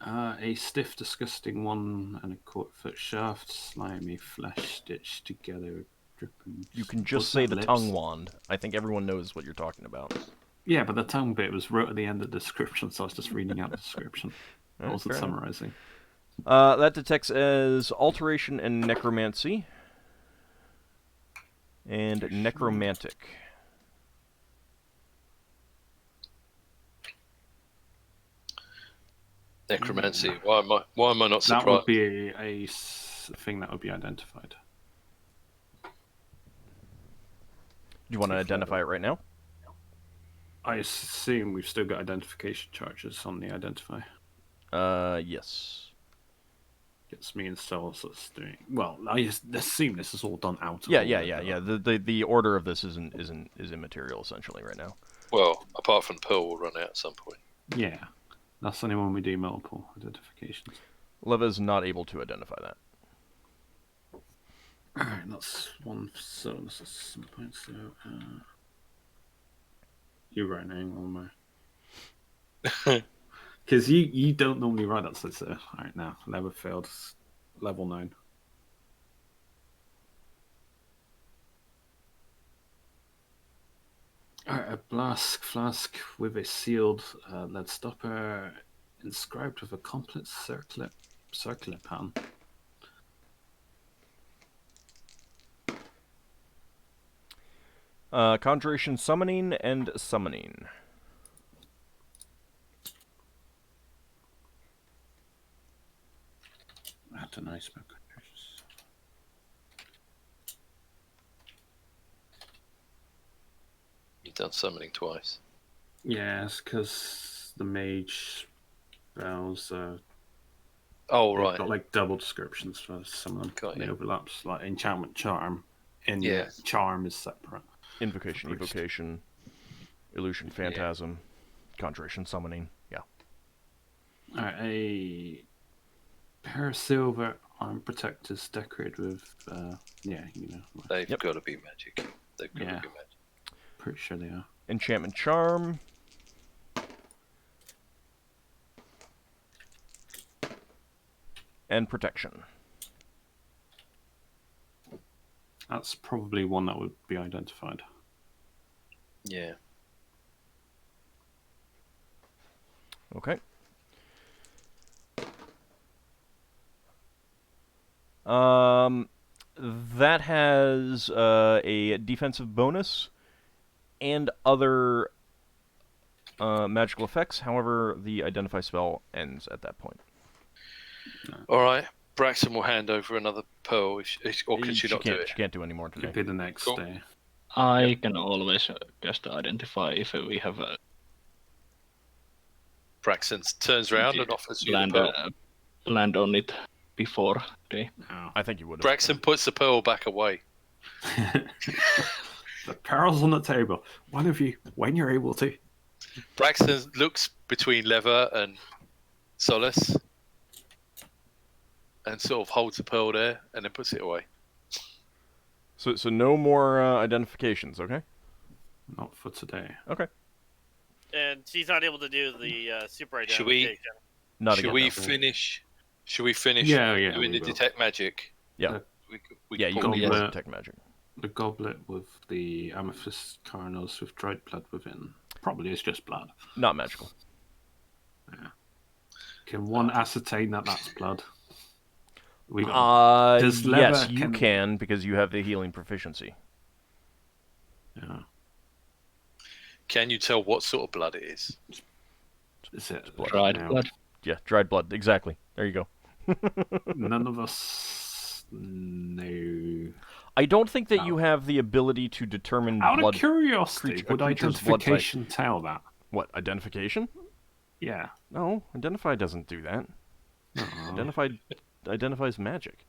A stiff, disgusting one and a 1/4-foot shaft, slimy flesh stitched together, dripping. You can just say the tongue wand. I think everyone knows what you're talking about. Yeah, but the tongue bit was wrote at the end of the description, so I was just reading out the description. I wasn't summarizing. That detects as alteration and necromancy. And necromantic. Necromancy. Why am I not surprised? That would be a thing that would be identified. Do you want to identify it right now? I assume we've still got identification charges on the identify. Yes. Gets me and Solas doing. Well, I assume this is all done out. Of Yeah. order. The order of this is immaterial essentially right now. Well, apart from the pearl will run out at some point. Yeah, that's only when we do multiple identifications. Leva is not able to identify that. Alright, that's one for Solas at some point, so... You're right, hang on, because you don't normally write that, so alright now, Leva failed, level 9. Alright, a flask with a sealed lead stopper inscribed with a complex circular pattern. Conjuration, summoning, and summoning. That's a nice book. You've done summoning twice. Yes, because the mage spells. Oh, they've right. got like double descriptions for some of them. Got They you. overlaps, like enchantment, charm. Yeah. Charm is separate. Invocation, Priest. evocation, illusion, phantasm, conjuration, summoning. Yeah. Alright, a pair of silver arm protectors decorated with, yeah, you know. They've got to be magic. They've got Yeah. to be magic. Pretty sure they are. Enchantment, charm. And protection. That's probably one that would be identified. Yeah. Okay. That has a defensive bonus and other magical effects. However, the identify spell ends at that point. All right. Braxon will hand over another pearl, or can she not do it? She can't do any more today. Could be the next Cool. day. I can always just identify if we have a Braxton turns around and offers you the land, pearl. land on it before day. Oh. I think you would have. Braxton puts the pearl back away. The pearls on the table. One of you, when you're able to. Braxton looks between Lever and Solas and sort of holds the pearl there and then puts it away. So no more identifications, okay? Not for today. Okay. And she's not able to do the super Should we- identification. Not Should again, we no. finish Should we finish Yeah, doing we the will. detect magic? Yeah. We Yeah, can you pull can these. use Goblet. detect magic. The goblet with the amethyst carnals with dried blood within. Probably it's just blood. Not magical. Can one ascertain that that's blood? We got. Does Yes, leather you can because you have the healing proficiency. Yeah. Can you tell what sort of blood it is? Is it blood. Dried No. blood. Yeah, dried blood. Exactly. There you go. None of us know. I don't think that you have the ability to determine Out blood. of curiosity, a would creature's blood type. identification tell that? What, identification? Yeah. No, identify doesn't do that. Uh-oh. Identifies magic.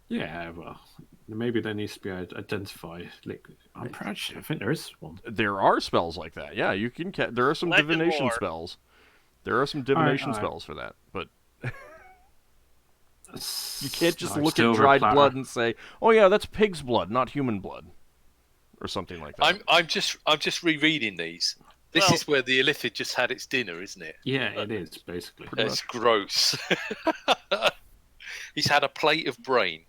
Yeah, well, maybe there needs to be identify. Like, I'm pretty sure. I think there is one. There are spells like that. Yeah, you can. There are some Legend divination lore. spells. There are some divination Alright. spells for that, but you You can't just look at dried blood and say, "Oh yeah, that's pig's blood, not human blood," or something like that. I'm just rereading these. This Well- is where the Illithid just had its dinner, isn't it? Yeah, it is basically. Pretty It's gross. He's had a plate of brain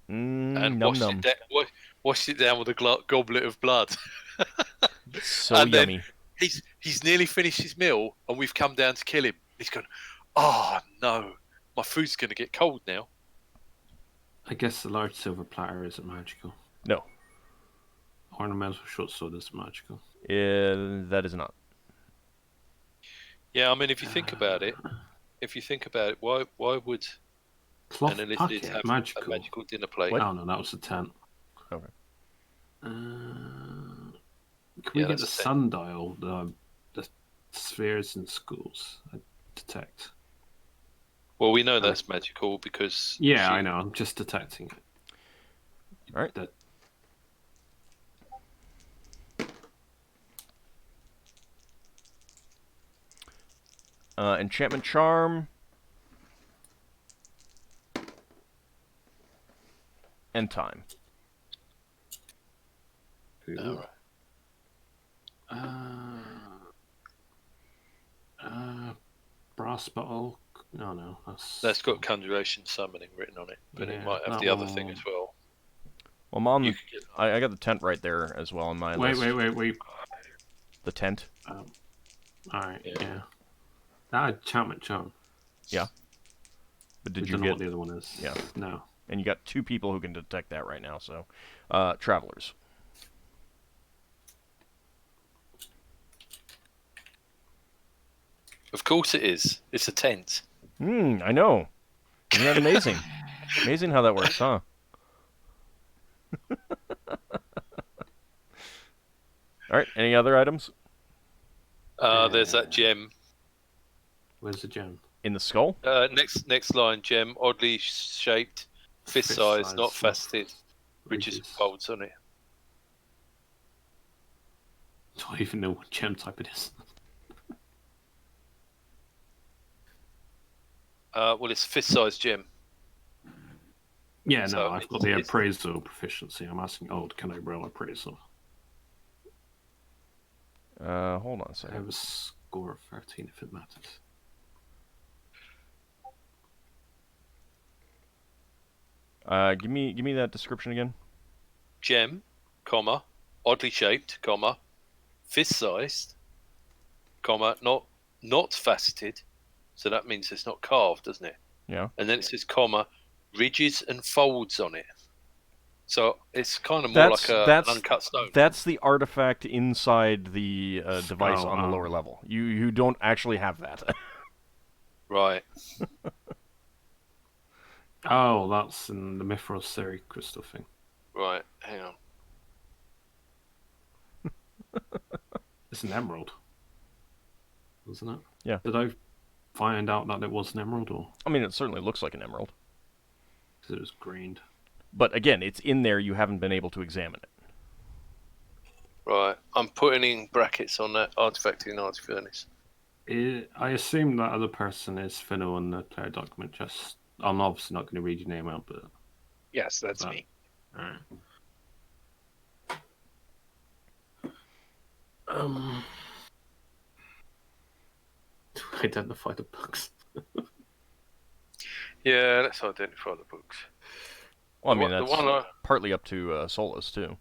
and Num num. washed it down with a goblet of blood. So and then- yummy. He's nearly finished his meal, and we've come down to kill him. He's gone, oh no, my food's going to get cold now. I guess the large silver platter isn't magical. No, Ornamental short sword is magical. that is not. Yeah, I mean, if you think about it, why would Cloth an Illithid packet, have magical. a magical dinner plate? Oh no, that was a tent. Okay. Can we Yeah, get the that's a tent. sundial, the spheres in schools? I detect. Well, we know that's magical because Yeah, she- I know. I'm just detecting it. All right. That Enchantment charm. And time. All right. Brass bottle. No, no, That's got conjuration summoning written on it, but it Yeah, might have that the other thing one- as well. Well, I'm on. You could get I got the tent right there as well in my Wait, list. wait. The tent. All right, Yeah. yeah. That enchantment charm. But We did you don't know get? what the other one is? Yeah. No. And you got 2 people who can detect that right now. So, travelers. Of course it is. It's a tent. I know. Isn't that amazing? Amazing how that works, huh? All right. Any other items There's that gem. Where's the gem? in the skull? Next line, gem, oddly shaped, fist Fist size, size, not faceted, ridges and Ridges. folds on it. Don't even know what gem type it is. Well, it's fist size gem. Yeah, no, So I've got it's- the it's- appraisal proficiency. I'm asking, can I roll appraisal? Hold on a I second. have a score of 13 if it matters. Give me that description again. Gem, comma, oddly shaped, comma, fist sized, comma, not faceted. So that means it's not carved, doesn't it? Yeah. And then it says, comma, ridges and folds on it. So it's kind of more like an uncut stone. That's the artifact inside the device Oh, on the lower level. You don't actually have that. Right. Oh, that's in the Mithril Seri crystal thing. Right. Hang on. It's an emerald, wasn't it? Yeah. Did I find out that it was an emerald, or I mean, it certainly looks like an emerald. because it was greened? But again, it's in there. You haven't been able to examine it. Right. I'm putting in brackets on that artifact in Arty Furnace. I assume that other person is Finno on the player document. Just, I'm obviously not going to read your name out, but Yes, that's That- me. alright. To identify the bugs. Yeah, let's identify the books. Well, I mean, The that's one partly up to Solas, too.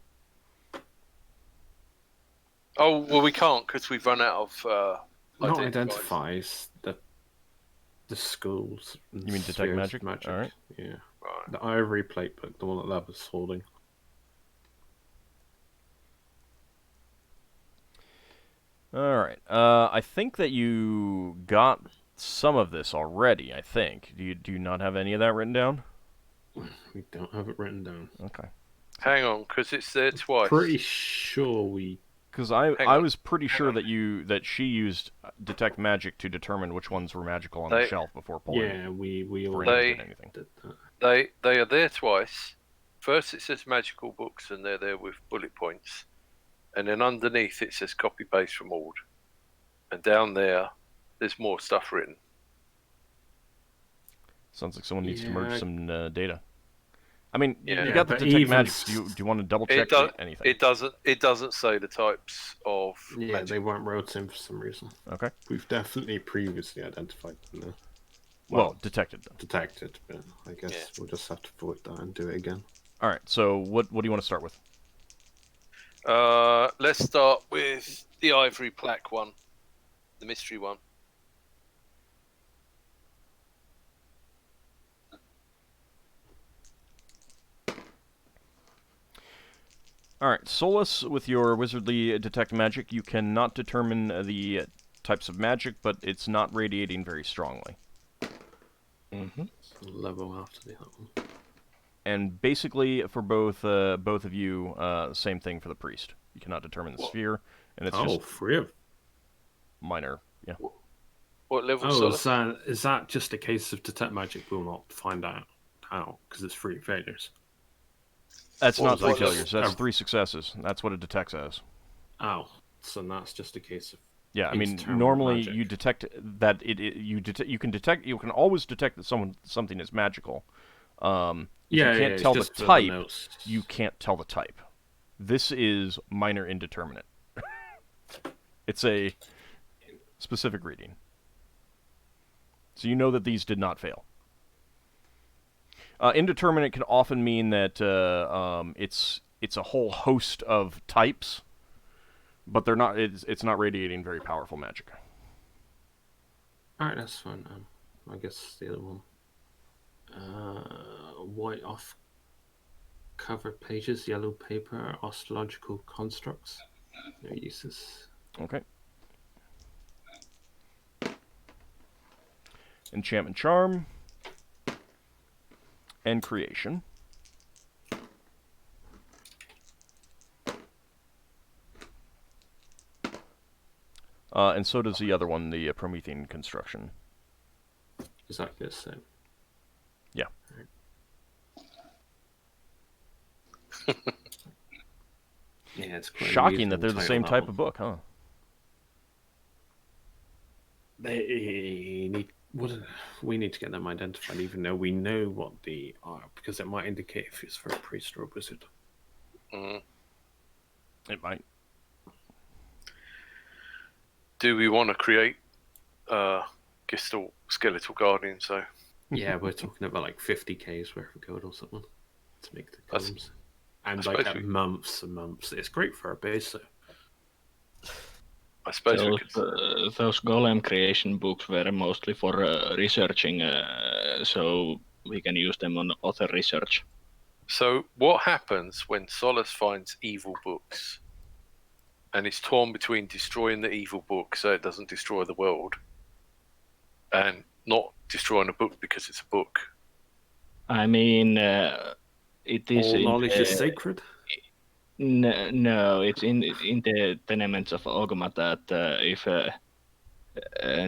Oh, well, we can't because we've run out of. Not identifiers. identifies the schools. And You mean detect spheres magic? of magic? Alright. Yeah. Right. The ivory plate book, the one that Lev was holding. Alright. I think that you got some of this already, I think. Do you not have any of that written down? We don't have it written down. Okay. Hang on, because it's there twice. Pretty sure we. Because Hang I on. was pretty Hang sure on. that she used detect magic to determine which ones were magical on the shelf before pulling. Yeah, we all They- did anything. did that. They are there twice. First, it says magical books, and they're there with bullet points. And then underneath, it says copy paste from Auld. And down there, there's more stuff written. Sounds like someone needs to Yeah. merge some data. I mean, Yeah. you got the but detect even magic. Do you want to double check anything? It doesn't say the types of Yeah, magic. they weren't wrote in for some reason. Okay. We've definitely previously identified them there. Well, detected them. Detected, but I guess we'll just have to void that and do it again. All right. So what do you want to start with? Let's start with the ivory plaque one, the mystery one. All right, Solas, with your wizardly detect magic, you cannot determine the types of magic, but it's not radiating very strongly. So level after the other one. And basically, for both of you, same thing for the priest. You cannot determine the sphere, and it's just free of. minor. Yeah. What level? Oh, Solas? is that just a case of detect magic? We'll not find out how because it's 3 failures. That's What not was 3 that? failures. That's 3 successes. That's what it detects as. Oh, so that's just a case of. Yeah, I mean, External normally magic. you detect that you can always detect that something is magical. If you can't it's tell the just for type, notes. you can't tell the type. This is minor indeterminate. It's a specific reading. So you know that these did not fail. Indeterminate can often mean that it's a whole host of types, but they're not. It's not radiating very powerful magic. Alright, that's fine. I guess the other one. White off cover pages, yellow paper, astrological constructs. No uses. Okay. Enchantment Charm. And Creation. And so does the other one, the Promethean Construction. Exactly the same. Yeah. Yeah, it's quite Shocking that they're the same type of book, huh? They need. We need to get them identified, even though we know what they are, because it might indicate if it's for a priest or a wizard. Mm. It might. Do we want to create skeletal guardian? So Yeah, we're talking about like 50k's worth of gold or something to make the That's- columns. And I like suppose months and months. It's great for a base, so. I suppose we could. Those golem creation books were mostly for researching, so we can use them on author research. So what happens when Solas finds evil books, and it's torn between destroying the evil book so it doesn't destroy the world, and not destroying a book because it's a book? I mean, it is. All in knowledge the- is sacred? No, it's in the tenements of Ogma that if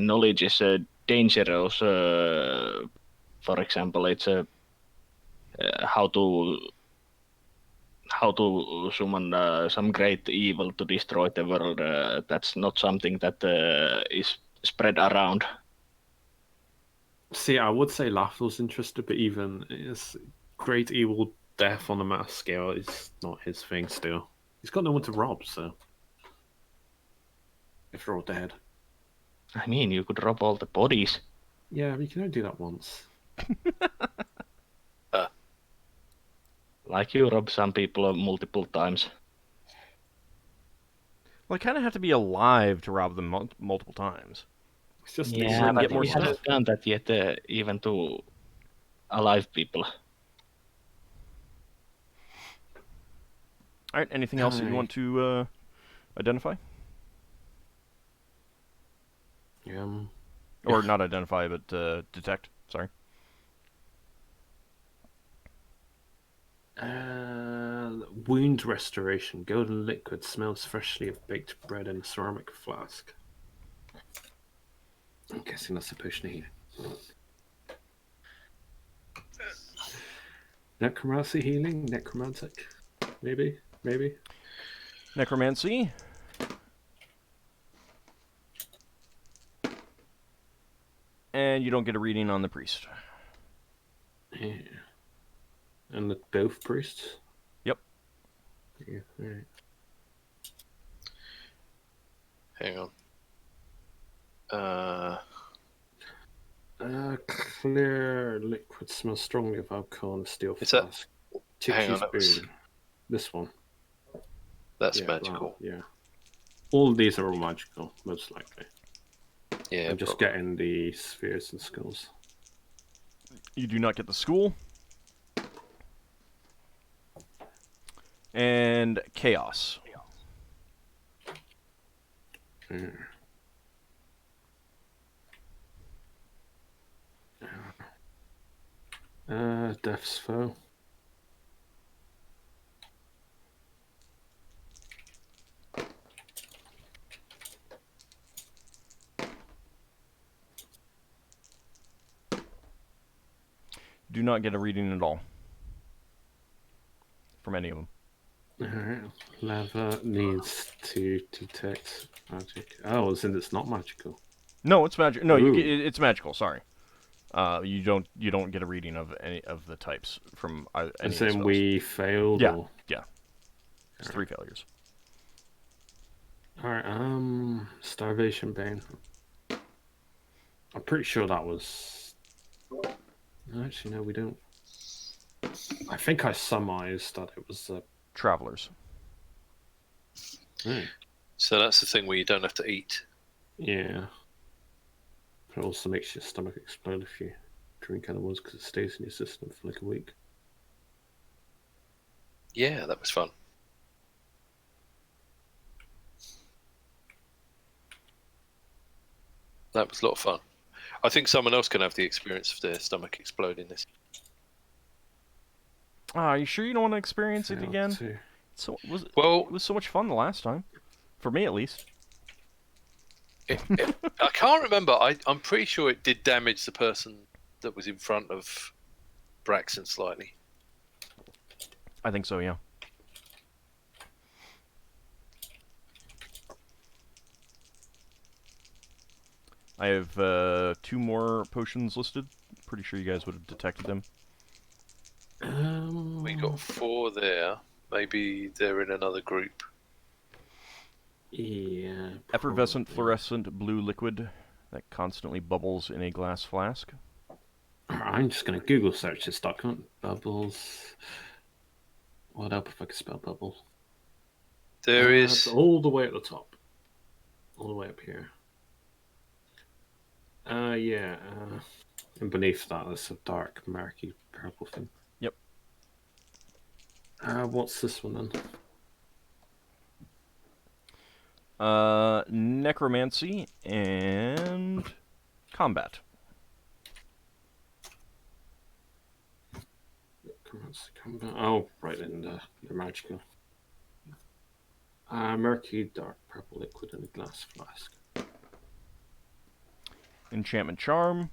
knowledge is dangerous, for example, it's how to summon some great evil to destroy the world. That's not something that is spread around. See, I would say Lafdul's interested, but even his great evil death on a mass scale is not his thing still. He's got no one to rob, so. If they're all dead. I mean, you could rob all the bodies. Yeah, we can only do that once. Like you rob some people multiple times. Well, I kind of have to be alive to rob them multiple times. It's just Yeah, Yeah, and but get more we haven't stuff. done that yet, even to alive people. All right. Anything else that you want to identify? Or not identify, but detect. Sorry. Wound restoration. Golden liquid smells freshly of baked bread in a ceramic flask. I'm guessing that's a potion of healing. Necromancy healing? Necromantic? Maybe? Necromancy. And you don't get a reading on the priest. Yeah. And the both priests? Yep. Yeah, alright. Hang on. Clear liquid smells strongly of alcohol and steel Is that- flask. hang on, Tixie's that was- boon. This one. That's Yeah, magical. well, yeah. All these are all magical, most likely. Yeah, I'm just probably. getting the spheres and skulls. You do not get the school. And chaos. Death's foe. Do not get a reading at all. From any of them. Alright. Lava needs to detect magic. Oh, as in it's not magical. No, it's magic. No, Ooh. it's magical. Sorry. You don't get a reading of any of the types from any of the As in spells. we failed? Yeah. Or... Yeah. It's 3 failures. Alright, Starvation Bane. I'm pretty sure that was... Actually, no, we don't. I think I surmised that it was... Travelers. So that's the thing where you don't have to eat. Yeah. But it also makes your stomach explode if you drink animals because it stays in your system for like a week. Yeah, that was fun. That was a lot of fun. I think someone else can have the experience of their stomach exploding this. Are you sure you don't want to experience it Failed again? to- Well, It was so much fun the last time. For me, at least. I can't remember. I'm pretty sure it did damage the person that was in front of Braxon slightly. I think so, yeah. I have 2 more potions listed. Pretty sure you guys would have detected them. We got 4 there. Maybe they're in another group. Yeah. Effervescent probably. fluorescent blue liquid that constantly bubbles in a glass flask. I'm just going to Google search this document. Bubbles. What help if I can spell bubble? There It's is. all the way at the top. All the way up here. Yeah. And beneath that, there's a dark, murky purple thing. Yep. What's this one then? Necromancy and combat. Oh, right in the magical. Murky, dark purple liquid in a glass flask. Enchantment charm.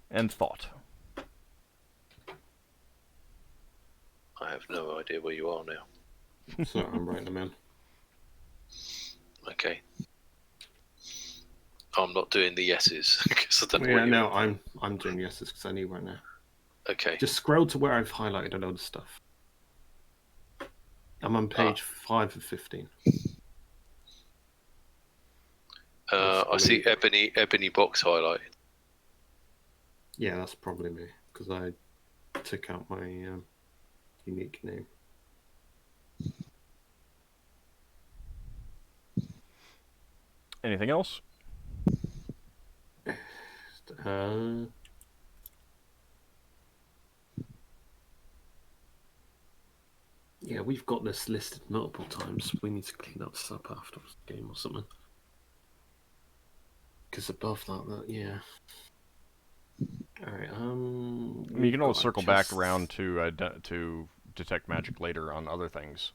And thought. I have no idea where you are now. So I'm writing them in. Okay. I'm not doing the yeses because I don't know Yeah, where you no, are. I'm doing yeses because I need right now. Okay. Just scroll to where I've highlighted a load of stuff. I'm on page 5 of 15. I see ebony box highlighted. Yeah, that's probably me, because I took out my unique name. Anything else? Yeah, we've got this listed multiple times. We need to clean up this up after the game or something. Because above that, yeah. Alright, You can always circle back around to detect magic later on other things.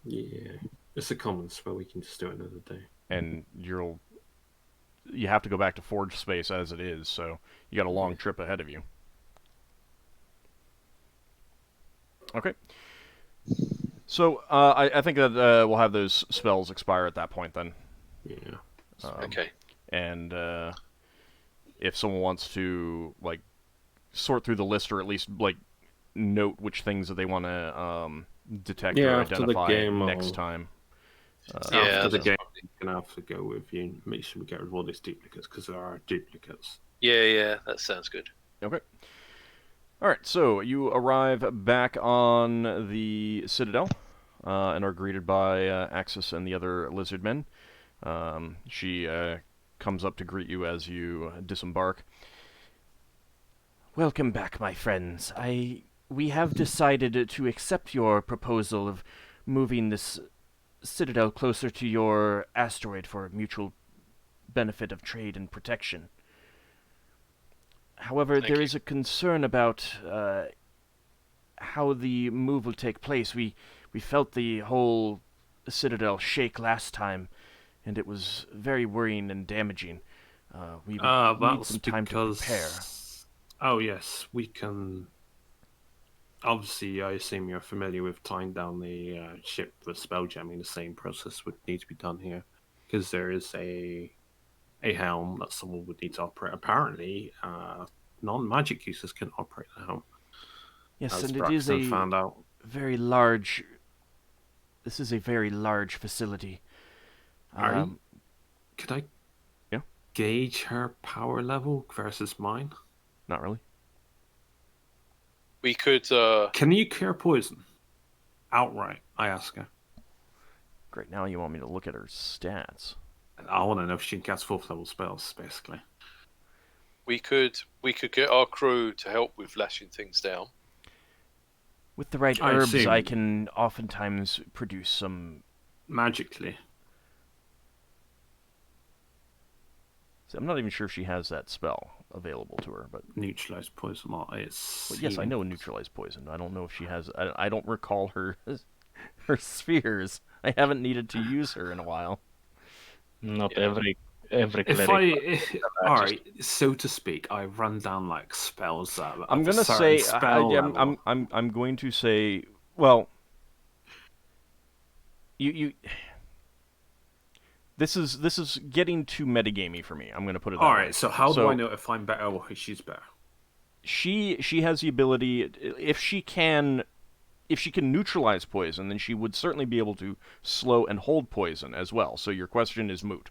Yeah, it's a common spell. We can just do it another day. And you have to go back to Forge Space as it is, so you got a long trip ahead of you. Okay. So I think that we'll have those spells expire at that point then. Yeah. Okay. And if someone wants to like sort through the list, or at least like note which things that they want to detect or identify next time. After the game, you can have to go with you and make sure we get rid of all these duplicates, because there are duplicates. Yeah, that sounds good. Okay. Alright, so you arrive back on the Citadel and are greeted by Axis and the other lizard men. She comes up to greet you as you disembark. Welcome back, my friends. We have decided to accept your proposal of moving this Citadel closer to your asteroid for mutual benefit of trade and protection. However, there is a concern about how the move will take place. We felt the whole Citadel shake last time, and it was very worrying and damaging. We would need some time to prepare. Oh yes, we can. Obviously, I assume you're familiar with tying down the ship with spelljamming. The same process would need to be done here, because there is a helm that someone would need to operate. Apparently, non-magic users can operate the helm. Yes, as and Braxon it is found out. very large. This is a very large facility. Could I gauge her power level versus mine? Not really. We could. Can you cure poison? Outright, I ask her. Great, now you want me to look at her stats. I want to know if she can cast 4th level spells, basically. We could get our crew to help with lashing things down. With the right herbs, I can oftentimes produce some... Magically. So I'm not even sure if she has that spell available to her, but... Neutralize poison. Well, yes, I know neutralize poison. I don't know if she has... I don't recall her spheres. I haven't needed to use her in a while. Not every cleric. Alright, so to speak, I run down like spells that I'm gonna say I'm going to say, well, you this is getting too metagamey for me. I'm gonna put it that way. Alright, so how do I know if I'm better or she's better? She has the ability, if she can neutralize poison, then she would certainly be able to slow and hold poison as well. So your question is moot.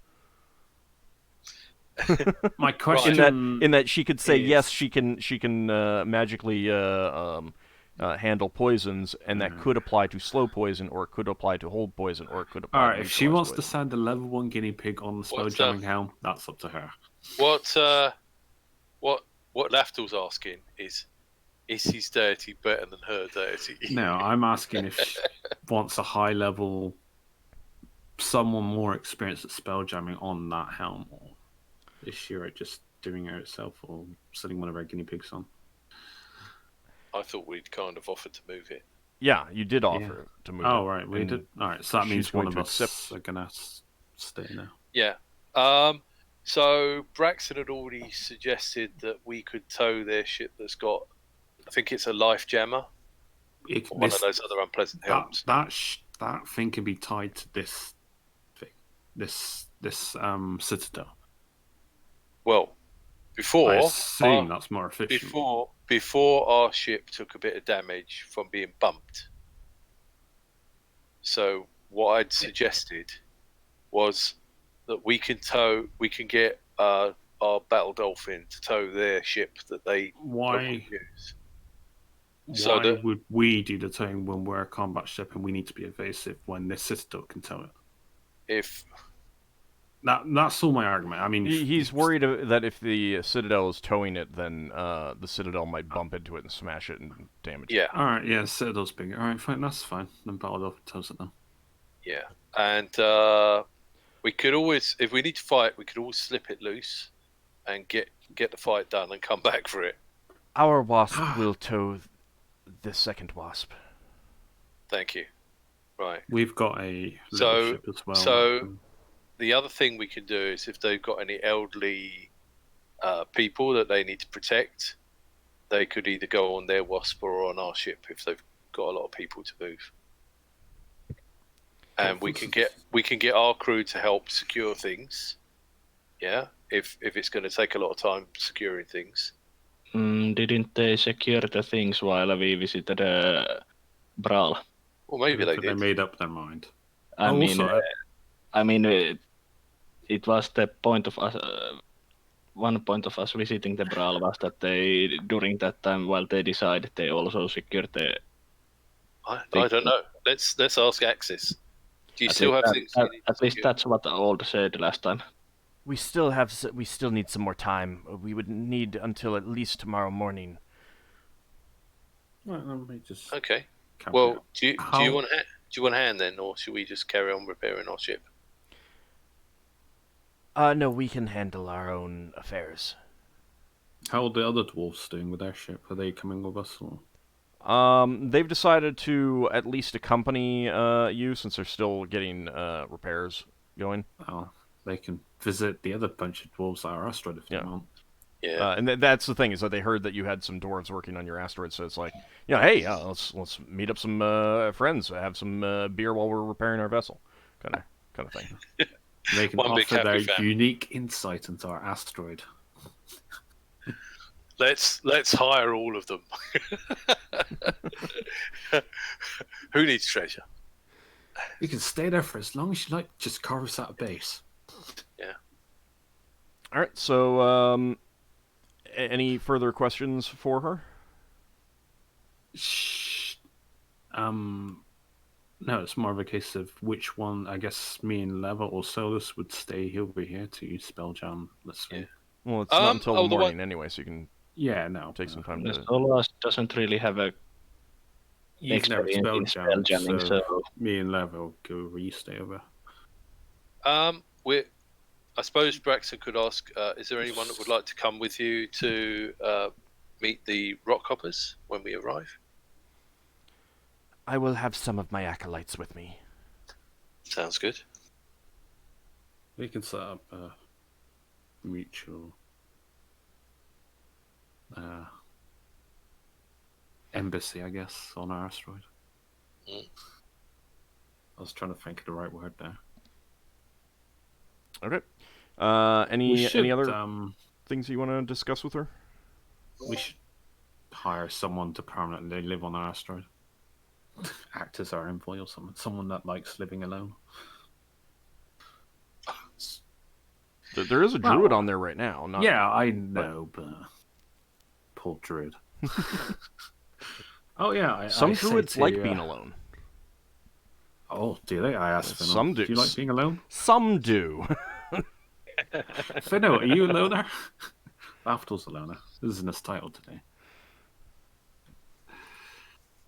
My question in that she could say yes, she can magically handle poisons, and that could apply to slow poison, or it could apply to hold poison, or it could apply. Alright, if she wants to send a level 1 guinea pig on the spelljamming helm, that's up to her. What Lafdul's asking is his deity better than her deity? No, I'm asking if she wants a high level, someone more experienced at spelljamming on that helm, or is she just doing it herself, or sending one of our guinea pigs on? I thought we'd kind of offered to move it. Yeah, you did offer to move it. Oh, right, we did. Alright, so that means one of us are going to stay now. Yeah. So Braxon had already suggested that we could tow their ship that's got, I think it's a life jammer, one of those other unpleasant helms. That thing can be tied to this thing, this citadel. Well, before I assume that's more efficient. Before our ship took a bit of damage from being bumped. So what I'd suggested was that we can get our battle dolphin to tow their ship that they don't want Why? to use. Why would we do the towing when we're a combat ship and we need to be evasive when the Citadel can tow it? If That's all my argument. I mean, He's worried that if the Citadel is towing it, then the Citadel might bump into it and smash it and damage it. yeah, All right, yeah, Citadel's bigger. All right, fine, that's fine. Then Battle Dolphin tows it then. yeah, and we could always, if we need to fight, we could always slip it loose and get the fight done and come back for it. Our wasp will tow the second wasp. Thank you. Right. We've got a So- little ship as well. so- The other thing we can do is if they've got any elderly people that they need to protect, they could either go on their wasp or on our ship if they've got a lot of people to move. And we can get our crew to help secure things. Yeah, if it's going to take a lot of time securing things. Didn't they secure the things while we visited Brawl? Well, maybe they They did. made up their mind. I Also, mean, it was the point of us. One point of us visiting the Brawl was that they, during that time, while they decided, they also secured the. I don't know. Let's ask Axis. Do you At still least have that- things? you need to At least secure? that's what Old said last time. We still need some more time. We would need until at least tomorrow morning. well, let me just Okay. calculate. Well, do you How- want a hand then, or should we just carry on repairing our ship? No, we can handle our own affairs. How are the other dwarves doing with their ship? Are they coming with us? Or? They've decided to at least accompany you since they're still getting repairs going. Oh, they can visit the other bunch of dwarves that are asteroid if they Yeah. want. Yeah. And that's the thing is that they heard that you had some dwarves working on your asteroid, so it's like, hey, let's meet up some friends, have some beer while we're repairing our vessel, kind of thing. They can One big offer their happy family. unique insight into our asteroid. Let's hire all of them. Who needs treasure? We can stay there for as long as you like. Just carve us out a base. All right, so any further questions for her? Shh. No, it's more of a case of which one. I guess me and Leva or Solas would stay over here to Spelljam. Let's see. Yeah. Well, it's not until the the one- morning anyway, so you can Yeah, no. take some time The to. Solas doesn't really have a You've never experience in spelljamming, so so me and Leva will go over. You stay over. I suppose Braxon could ask: is there anyone that would like to come with you to meet the rock hoppers when we arrive? I will have some of my acolytes with me. Sounds good. We can set up a mutual embassy, I guess, on our asteroid. Mm. I was trying to think of the right word there. Okay. We should, Any other things you want to discuss with her? we should hire someone to permanently live on our asteroid. Act as our envoy or something. Someone that likes living alone. There is a Well, druid on there right now. Not, Yeah, I know, but poor druid. Oh yeah, some I say druids to like you, being alone. Oh, do they? I asked Finnel. Some do. Do you like being alone? Some do. Finnel, are you a loner? Lafdul's a loner. This isn't his title today.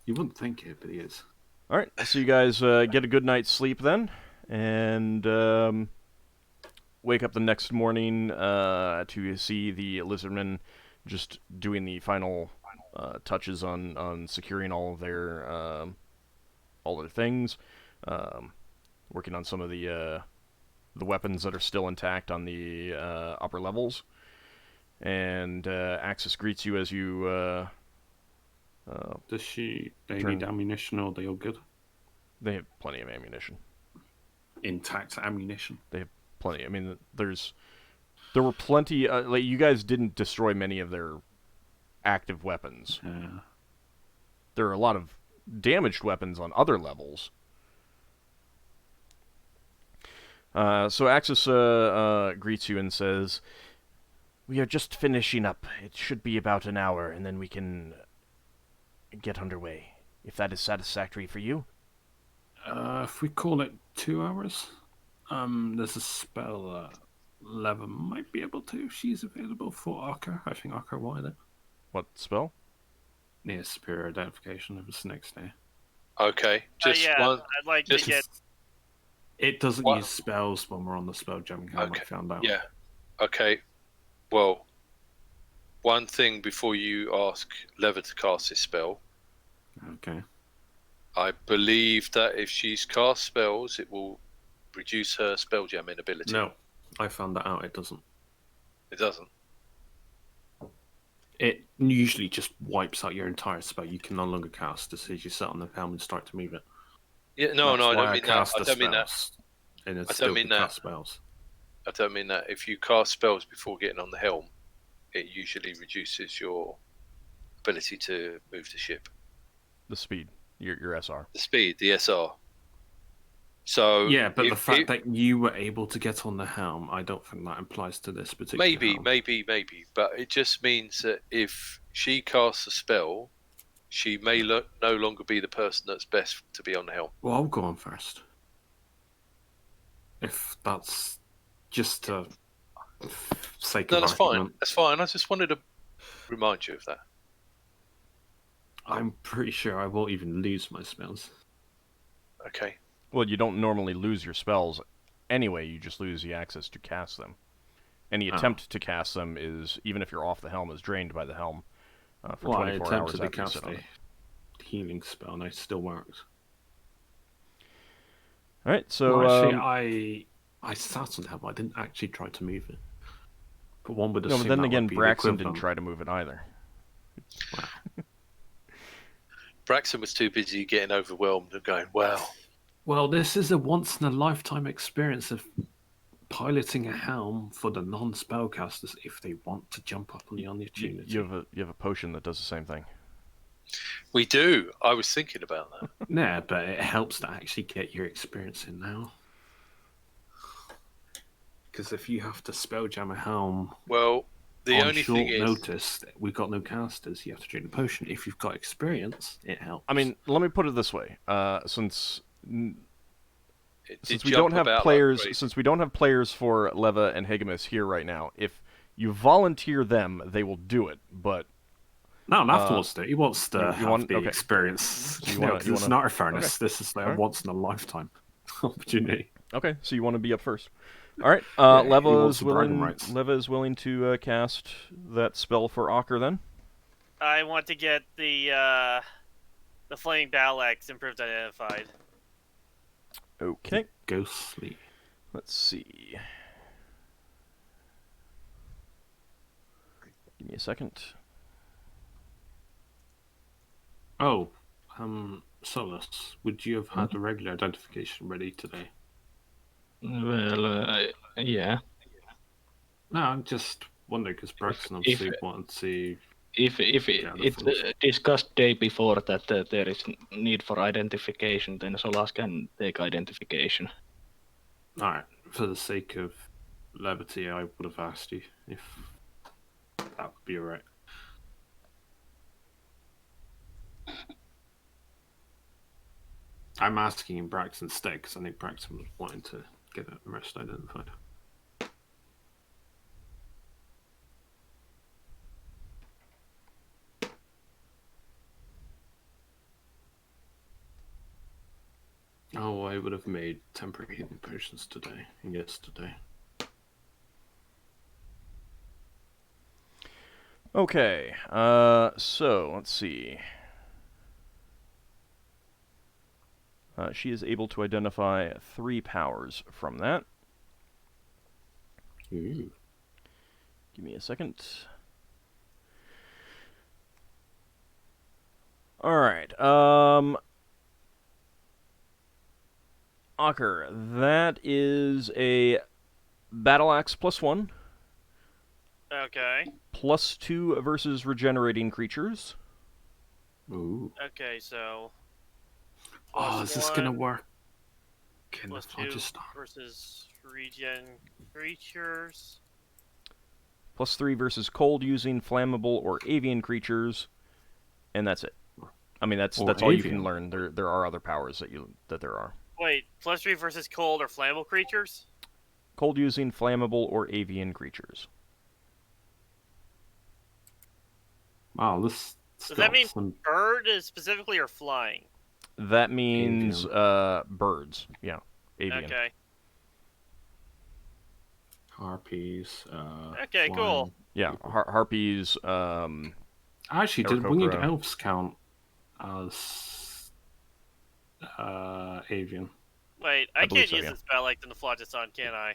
You wouldn't think it, but he is. All right, so you guys get a good night's sleep then, and wake up the next morning to see the lizardmen just doing the final touches on securing all their things, working on some of the weapons that are still intact on the upper levels, and Axis greets you as you. Does she? They Turn- need ammunition, or are they all good? They have plenty of ammunition. Intact ammunition. Plenty. I mean, there were plenty. Like you guys didn't destroy many of their active weapons. There are a lot of damaged weapons on other levels. So Axis greets you and says, We are just finishing up. It should be about an hour, and then we can get underway. If that is satisfactory for you. If we call it 2 hours, there's a spell Leva might be able to if she's available for Ockar. I think Ockar wanted it. What spell? Near superior identification. It was the next day. Okay, just yeah, one. I'd like just- to get. It doesn't What? use spells when we're on the Spelljamming helm, Okay, I found out. Yeah. Okay. Well, one thing before you ask Leva to cast this spell, Okay. I believe that if she's cast spells, it will reduce her spelljamming ability. No, I found that out. It doesn't. It doesn't. It usually just wipes out your entire spell. You can no longer cast as soon as you sit on the helm and start to move it. Yeah, no, That's I why don't mean that. cast I the don't mean that. spells, and it's I don't still mean can that. cast spells. I don't mean that. If you cast spells before getting on the helm, it usually reduces your ability to move the ship. The speed. Your SR. The speed, the SR. So Yeah, but the if fact that you were able to get on the helm, I don't think that applies to this particular helm. maybe, but it just means that if she casts a spell, she may no longer be the person that's best to be on the helm. Well, I'll go on first. If that's just to sake No, of that's fine. argument. That's fine. I just wanted to remind you of that. I'm pretty sure I won't even lose my spells. Okay. Well, you don't normally lose your spells anyway, you just lose the access to cast them. Any attempt to cast them is, even if you're off the helm, is drained by the helm for Well, I 24 hours attempted to after you cast sit on it. a healing spell, and it still worked. Alright, so... Well, actually, I sat on the helm. I didn't actually try to move it. But one would no, assume but then that again, would be the Braxon didn't equivalent. try to move it either. Braxon was too busy getting overwhelmed and going, wow. Well, this is a once-in-a-lifetime experience of piloting a helm for the non-spellcasters if they want to jump up on the opportunity. You have a potion that does the same thing. We do. I was thinking about that. Yeah, but it helps to actually get your experience in now. Because if you have to spelljam a helm Well, the on only short thing is, notice, we've got no casters, you have to drink the potion. If you've got experience, it helps. I mean, let me put it this way. Since it did we jump don't have about like players, crazy. since we don't have players for Leva and Hegemus here right now, if you volunteer them, they will do it. But no, Lafdul wants to. He wants to have want- the okay. experience. You You wanna- know, 'cause you it's wanna- not a furnace. okay. This is like a Alright. once-in-a-lifetime opportunity. okay, so you want to be up first. All right, Yeah, he Leva wants is the bragging willing. rights. Leva is willing to cast that spell for Ockar. Then I want to get the flaming battle axe improved identified. okay. Ghostly. Let's see. Give me a second. Oh, Solas, would you have had a regular identification ready today? Well, yeah. No, I'm just wondering because Braxon If- obviously wanted to. If Yeah, it's definitely. discussed day before that there is need for identification, then Solas can take identification. All right, for the sake of levity, I would have asked you if that would be alright. I'm asking in Braxton's stead because I think Braxton was wanting to get the rest identified. Oh, I would have made temporary healing potions today and yesterday. Okay. So let's see. She is able to identify 3 powers from that. Ooh. Give me a second. All right. Ockar, that is a battle axe +1, Okay. +2 versus regenerating creatures. Ooh. Okay, so Oh, is this gonna +1, work? Can +2 I just versus regen creatures. +3 versus cold using flammable or avian creatures, and that's it. I mean, that's all you can learn. There are other powers that there are. Wait, +3 versus cold or flammable creatures? Cold using flammable or avian creatures. Wow, this. Does that mean bird is specifically or flying? That means birds. Yeah, avian. Okay. Harpies. Okay, cool. Yeah, harpies. Actually, did Aarakocra. winged elves count as avian? Wait, I believe can't so, use yeah. this spell like in the Phlogiston, can I?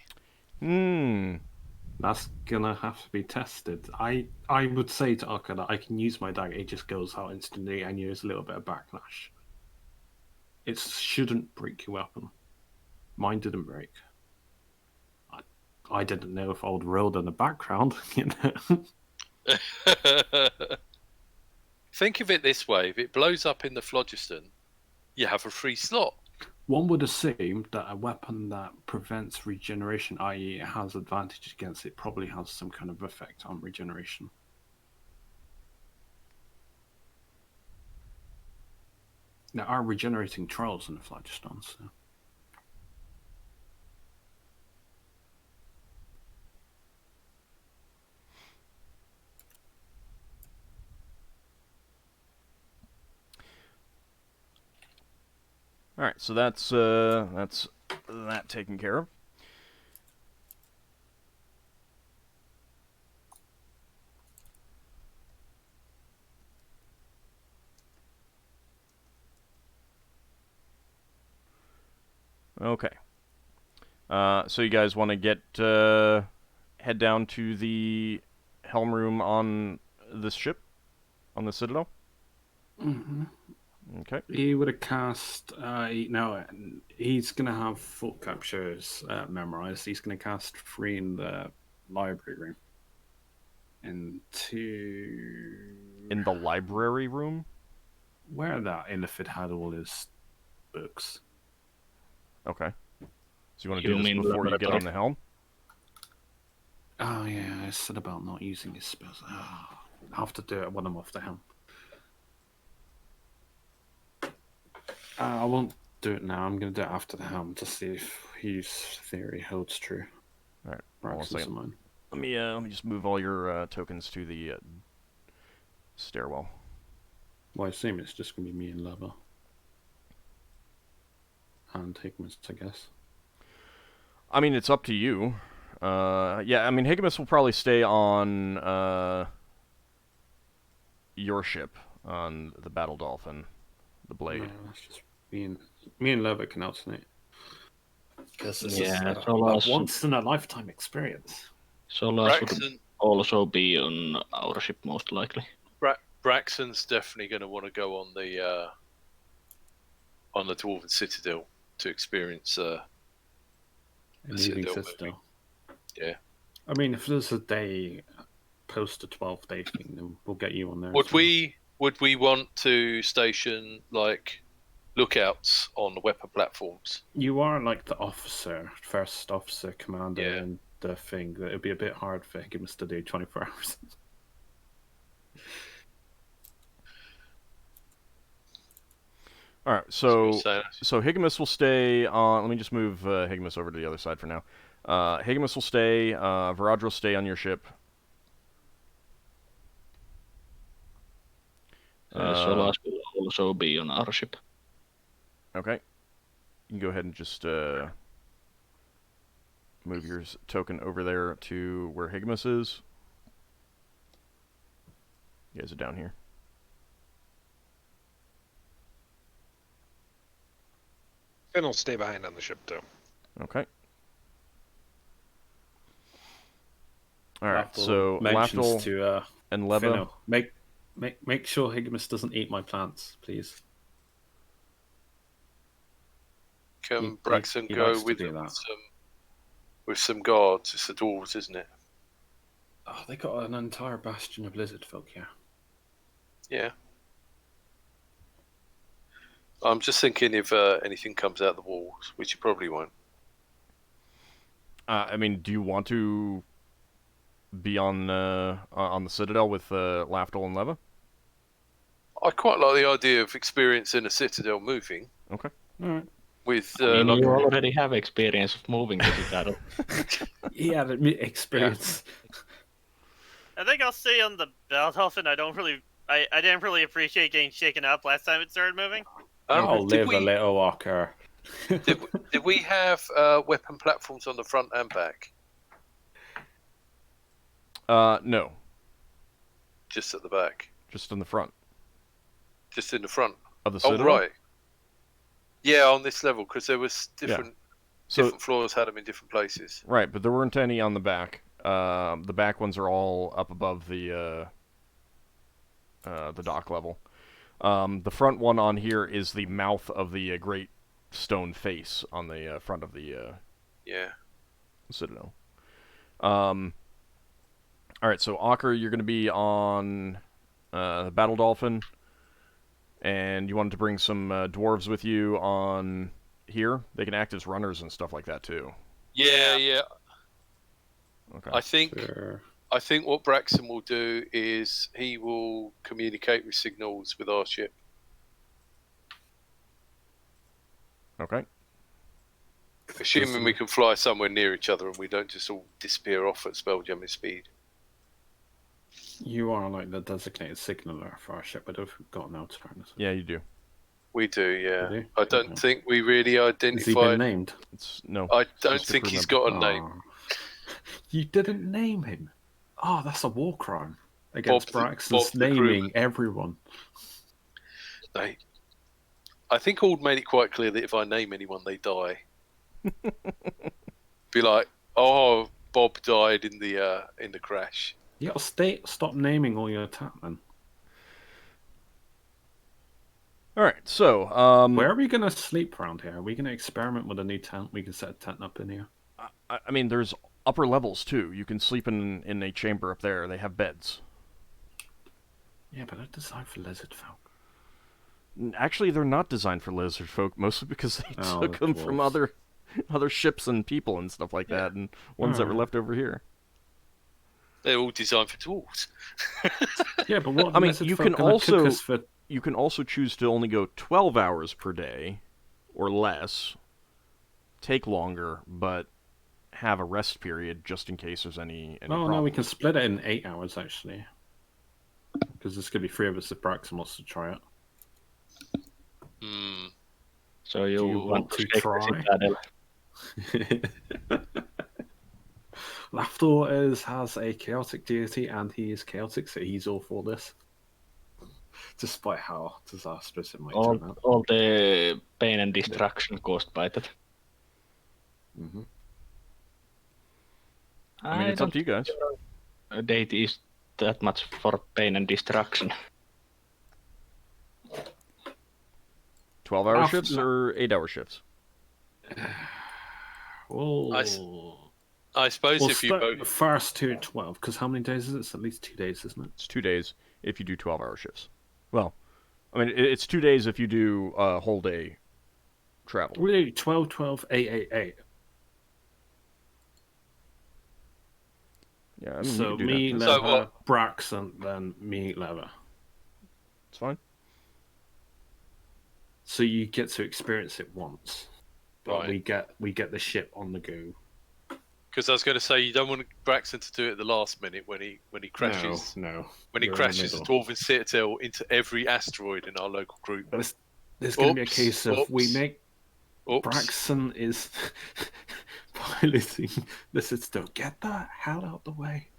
That's gonna have to be tested. I would say to Ockar that I can use my dagger, it just goes out instantly and use a little bit of backlash. It shouldn't break your weapon. Mine didn't break. I didn't know if I would roll in the background, you know. Think of it this way: if it blows up in the phlogiston, you have a free slot. One would assume that a weapon that prevents regeneration, i.e. it has advantage against it, probably has some kind of effect on regeneration. There are regenerating trolls in the phlogiston, so... All right, so that's that taken care of. Okay. So you guys want to get head down to the helm room on this ship, on the Citadel? Mm-hmm. Okay. He would have cast. No, he's going to have full captures memorized. He's going to cast 3 in the library room. And 2. In the library room? Where that Illithid had all his books. Okay. So you want to do this before you get on the helm? Oh, yeah, I said about not using his spells. Oh, I have to do it when I'm off the helm. I won't do it now. I'm going to do it after the helm to see if his theory holds true. All right. Braxon's mine. Let me just move all your tokens to the stairwell. Well, I assume it's just going to be me and Leva. And Higmas, I guess. I mean, it's up to you. Yeah, I mean, Higmas will probably stay on your ship, on the Battle Dolphin, the Blade. No, that's just me and Leva can alternate. Because this is a once in a lifetime experience. Solas would also be on our ship, most likely. Braxon's definitely going to want to go on the Dwarven Citadel to experience the Citadel. Yeah. I mean, if there's a day post a 12-day thing, then we'll get you on there. Would we want to station like lookouts on the weapon platforms? You are like the officer, first officer commander in the thing. That it'd be a bit hard for Higmas to do 24 hours. All right, so Higmas will stay on. Let me just move Higmas over to the other side for now. Higmas will stay. Varadra will stay on your ship. Solas will also be on our ship. Okay. You can go ahead and just move your token over there to where Higmas is. You guys are down here. Finn will stay behind on the ship, too. Okay. All right, Lafdul so Lafdul to and Leva. Finno, make sure Higmas doesn't eat my plants, please. Can Braxon go with some guards? It's the dwarves, isn't it? Oh, they got an entire bastion of lizard folk here. Yeah. I'm just thinking if anything comes out the walls, which you probably won't. I mean, do you want to be on the Citadel with Lafdul and Leva? I quite like the idea of experiencing a citadel moving. Okay. All right. With I mean, like you already have experience of moving the citadel. Yeah, the experience. I think I'll stay on the Baldolphin. I didn't really appreciate getting shaken up last time it started moving. I'll did live a little Ockar. did we have weapon platforms on the front and back? No. Just at the back. Just in the front Just in the front. of the Citadel. Oh right. Yeah, on this level because there was different floors had them in different places. Right, but there weren't any on the back. The back ones are all up above the dock level. The front one on here is the mouth of the great stone face on the front of the Citadel. All right, so Ockar, you're going to be on the Battle Dolphin, and you wanted to bring some dwarves with you on here. They can act as runners and stuff like that too. Yeah. Okay. I think what Braxon will do is he will communicate with signals with our ship. Okay. Assuming we can fly somewhere near each other and we don't just all disappear off at spelljamming speed. You are like the designated signaler for our ship. I don't know if we've got an alternative. Yeah, you do. We do, yeah. Do you? I don't think we really Has he been identified. named? No. I don't just a think crew he's member. got a name. Oh. You didn't name him. Oh, that's a war crime against Bob Braxon's the crewman. naming everyone. I think Ald made it quite clear that if I name anyone, they die. Be like, oh, Bob died in the crash. You gotta stop naming all your attackmen. All right, so Where are we gonna sleep around here? Are we gonna experiment with a new tent? We can set a tent up in here. I mean, there's upper levels too. You can sleep in a chamber up there. They have beds. Yeah, but they're designed for lizard folk. Actually, they're not designed for lizard folk, mostly because they took them from dwarves. other ships and people and stuff like that, and ones that were left over here. They're all designed for tools. Yeah, but what? I mean, lizard you folk can gonna cook also us for... you can also choose to only go 12 hours per day or less, take longer, but have a rest period just in case there's any Oh problems. no, we can split it in 8 hours actually, because there's gonna be 3 of us if Braxon wants to try it. Hmm. So Do you want to shake the try? citadel. Lafdul has a chaotic deity, and he is chaotic, so he's all for this. Despite how disastrous it might turn out. All the pain and destruction caused by that. Mm-hmm. I mean, it's up to you guys. A deity is that much for pain and destruction. 12-hour shifts or 8-hour shifts? Well, I suppose we'll if you start both... the first 2 at 12, because how many days is it? It's at least 2 days, isn't it? It's 2 days if you do 12-hour shifts. Well, I mean, it's 2 days if you do a whole day travel. We do 12, 12, 8, 8, 8. Yeah, I mean, So you can do me, that. So Leva, what- Braxon, then me, Leva. It's fine. So you get to experience it once, but Right. we get the ship on the go. Because I was going to say, you don't want Braxton to do it at the last minute when he crashes. No. When he We're in the crashes the middle. Dwarven Citadel into every asteroid in our local group. But there's going to be a Oops, case of we oops. make Oops. Braxon is piloting the Citadel. Get the hell out the way.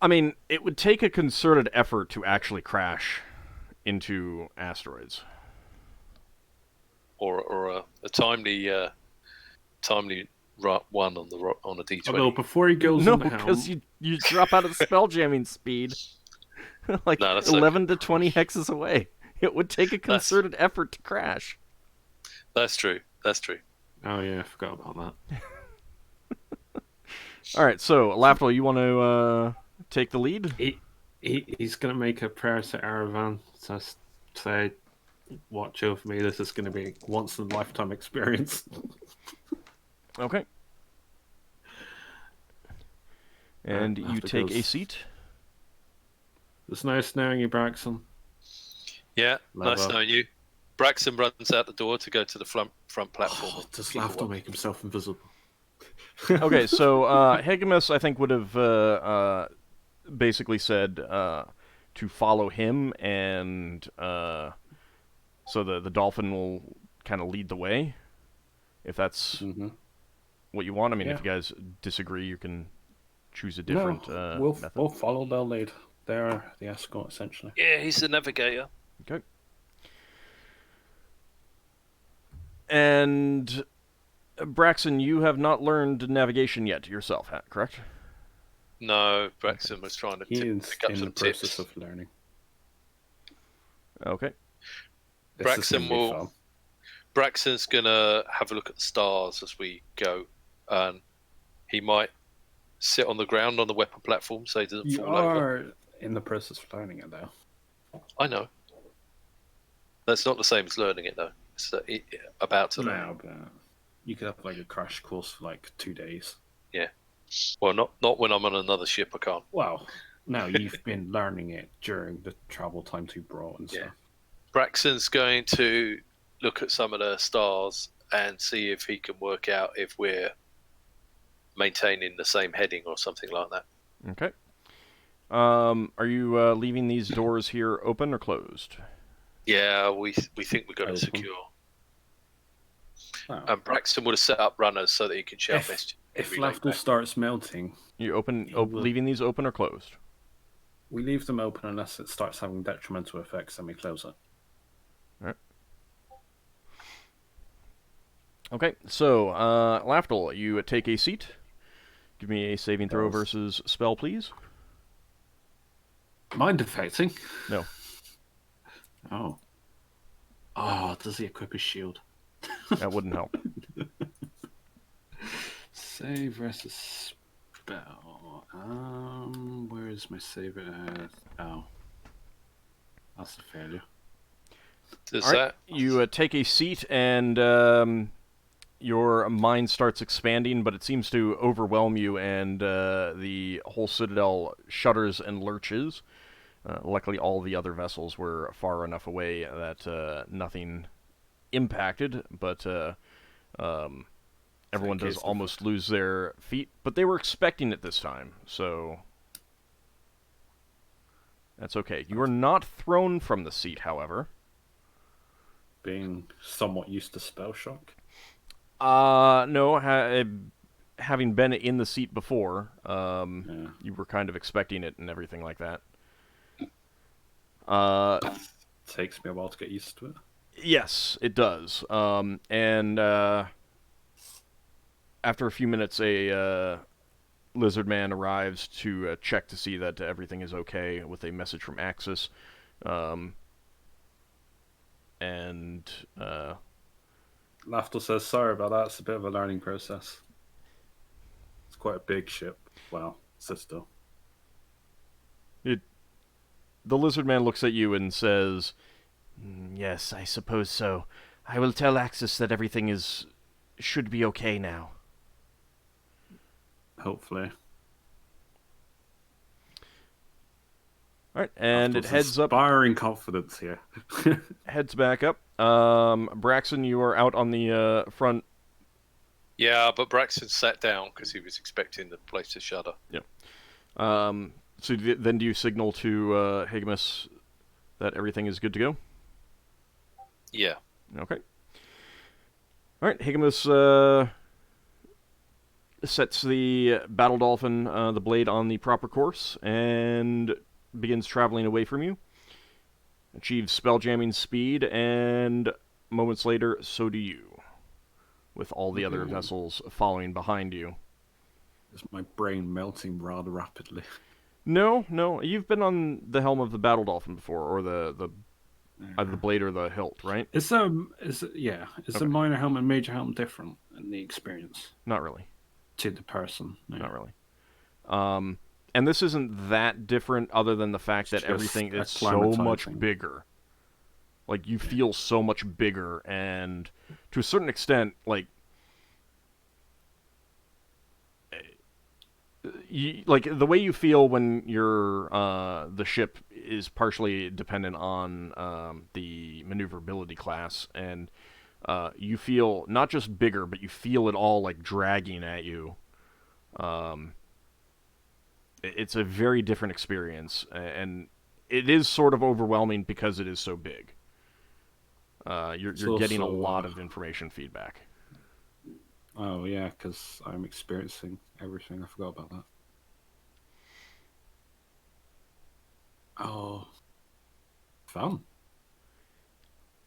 I mean, it would take a concerted effort to actually crash into asteroids. Or a timely one on a D20. Although before he goes No, on the helm, because you drop out of the spell jamming speed like No, that's 11 to 20 hexes away. It would take a concerted effort to crash. That's true. oh yeah, I forgot about that. All right, so Lafdul, you want to take the lead? He's going to make a prayer to Aravan to say, watch over me, this is going to be a once-in-a-lifetime experience. Okay. And I'll you have to take go a seat. It's nice knowing you, Braxon. Yeah, Love nice up. knowing you. Braxon runs out the door to go to the front platform. Oh, does People Lafdul watch. make himself invisible? Okay, so Hegemus, I think, would have basically said to follow him, and so the dolphin will kind of lead the way, if that's Mm-hmm. what you want. I mean, if Yeah. you guys disagree, you can choose a different No, method. we'll follow their lead. They're the escort, essentially. Yeah, he's the navigator. Okay. And Braxon, you have not learned navigation yet yourself, correct? No, Braxton was trying to He is pick up in some the process tips. of learning. Okay. This Braxton is gonna be will- fun. Braxton's gonna have a look at the stars as we go, and he might sit on the ground on the weapon platform so he doesn't You fall over. are in the process of learning it, though. I know. That's not the same as learning it, though. It's about to learn. No, but you could have like a crash course for like 2 days. Well, not when I'm on another ship. I can't. Well, no, you've been learning it during the travel time to Brawl and Yeah. stuff. Braxton's going to look at some of the stars and see if he can work out if we're maintaining the same heading or something like that. Okay. Are you leaving these doors here open or closed? Yeah, we think we've got it Open. secure. Oh. And Braxton would have set up runners so that he can shout messages. If relay Lafdul back. starts melting, You He will. leaving these open or closed? we leave them open unless it starts having detrimental effects, and we close it. Okay, so Lafdul, you take a seat. Give me a saving throw Yes. versus spell, please. Mind affecting? No. Oh. Oh, does he equip his shield? That wouldn't help. Save versus spell. Where is my save at? Oh. That's a failure. Does All right, that? you take a seat, and your mind starts expanding, but it seems to overwhelm you, and the whole citadel shudders and lurches. Luckily, all the other vessels were far enough away that nothing impacted, but everyone does case the- almost lose their feet. But they were expecting it this time, so that's okay. You are not thrown from the seat, however. Being somewhat used to spell shock. No, having been in the seat before, Yeah. you were kind of expecting it and everything like that. Takes me a while to get used to it. Yes, it does. And after a few minutes, a lizard man arrives to check to see that everything is okay with a message from Axis. And Lafdul says, sorry about that, it's a bit of a learning process. It's quite a big ship. Well, sister. the lizard man looks at you and says, "Yes, I suppose so. I will tell Axis that everything should be okay now." Hopefully. All right, and it Lafdul's heads up. Inspiring confidence here. Heads back up. Braxon, you are out on the front. Yeah, but Braxton sat down because he was expecting the place to shudder. So then do you signal to Hegemus that everything is good to go? Yeah. Okay. All right, Hegemus sets the battle dolphin, the blade, on the proper course and begins traveling away from you. Achieves spelljamming speed, and moments later, so do you, with all the other vessels following behind you. Is my brain melting rather rapidly? No, you've been on the helm of the battle dolphin before, or the either the blade or the hilt, right? Is the minor helm and major helm different in the experience Not really. to the person? No. Not really. And this isn't that different, other than the fact that It's just everything is so much acclimatizing. bigger. Like, you feel so much bigger, and to a certain extent, like, like the way you feel when you're the ship is partially dependent on the maneuverability class, and you feel not just bigger, but you feel it all like dragging at you. It's a very different experience, and it is sort of overwhelming because it is so big. You're getting a lot of information feedback. Oh yeah, because I'm experiencing everything. I forgot about that. Oh, fun.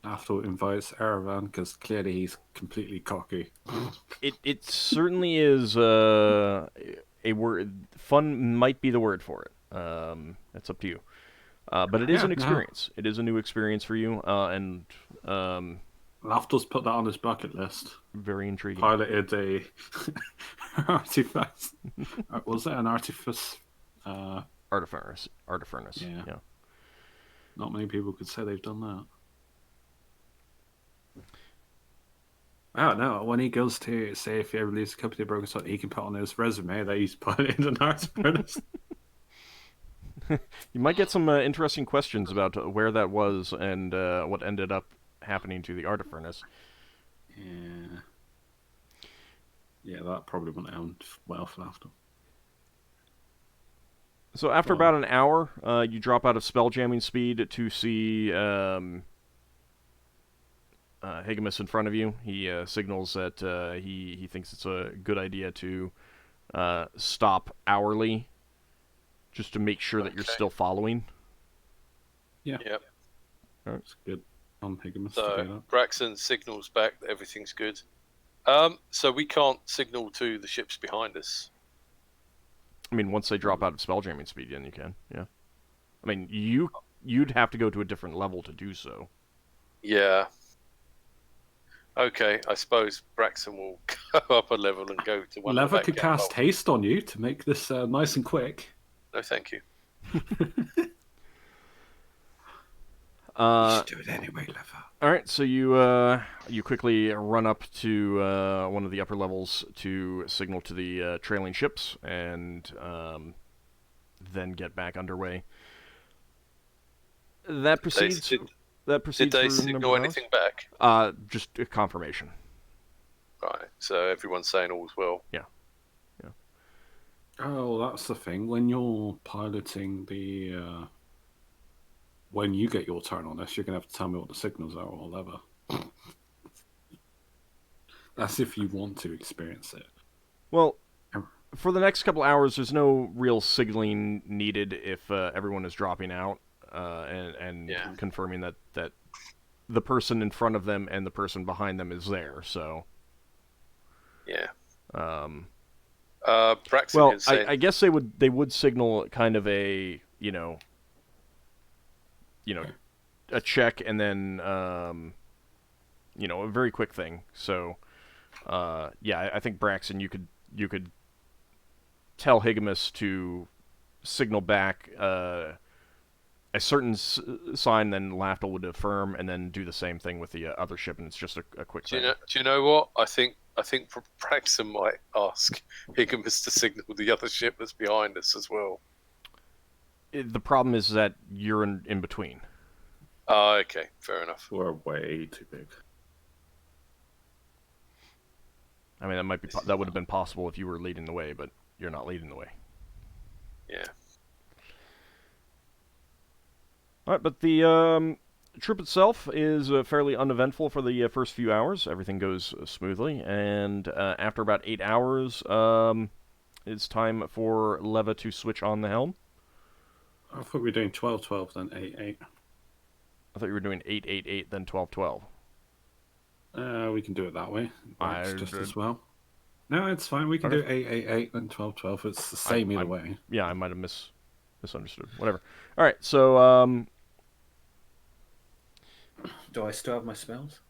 Lafdul invites Aravan because clearly he's completely cocky. It certainly is a word. Fun might be the word for it. That's up to you. But it is an experience. It is a new experience for you, and Lafdul's put that on his bucket list. very intriguing. Piloted a artifact. Was it an artifice? Artifice. Yeah. Not many people could say they've done that. Oh no! When he goes to say if he ever leaves a company broken salt, he can put on his resume that he's piloted an artifice. You might get some interesting questions about where that was and what ended up happening to the artifice. Yeah, that probably wouldn't end well for Lafdul. So after about an hour, you drop out of spelljamming speed to see Higamus in front of you. He signals that he thinks it's a good idea to stop hourly, just to make sure that you're still following. Yeah. Yep. That's good on Higamus to do So that. Braxon signals back that everything's good. So we can't signal to the ships behind us. I mean, once they drop out of spelljamming speed, then you can. Yeah. I mean, you'd have to go to a different level to do so. Yeah. Okay, I suppose Braxon will go up a level and go to one. Lever of the could back cast gap. haste on you to make this nice and quick. No, thank you. You should do it anyway, Lever. All right, so you quickly run up to one of the upper levels to signal to the trailing ships, and then get back underway. That proceeds. Did That proceeds. they for a number signal of anything back? hours. Just a confirmation. Right, so everyone's saying all's well. Oh, that's the thing. When you're piloting the... when you get your turn on this, you're going to have to tell me what the signals are or Lever. That's if you want to experience it. Well, for the next couple hours, there's no real signaling needed if everyone is dropping out and confirming that the person in front of them and the person behind them is there. So, Yeah. Braxon well, is saying... I guess they would signal kind of a a check and then a very quick thing. So, I think Braxon, you could tell Higamus to signal back a certain sign, then Lafdul would affirm, and then do the same thing with the other ship, and it's just a quick thing. Do you know what? I think Braxon might ask Higamus to signal the other ship that's behind us as well. The problem is that you're in between. Oh, okay, fair enough. We're way too big. I mean, that would have been possible if you were leading the way, but you're not leading the way. Yeah. All right, but the trip itself is fairly uneventful for the first few hours. Everything goes smoothly, and after about 8 hours, it's time for Leva to switch on the helm. I thought we were doing 12-12, then 8-8. I thought you were doing 8-8-8, then 12-12. We can do it that way. Works just as well. No, it's fine. We can do 8-8-8, then 12-12. It's the same either way. Yeah, I might have misunderstood. Whatever. All right, so do I still have my spells?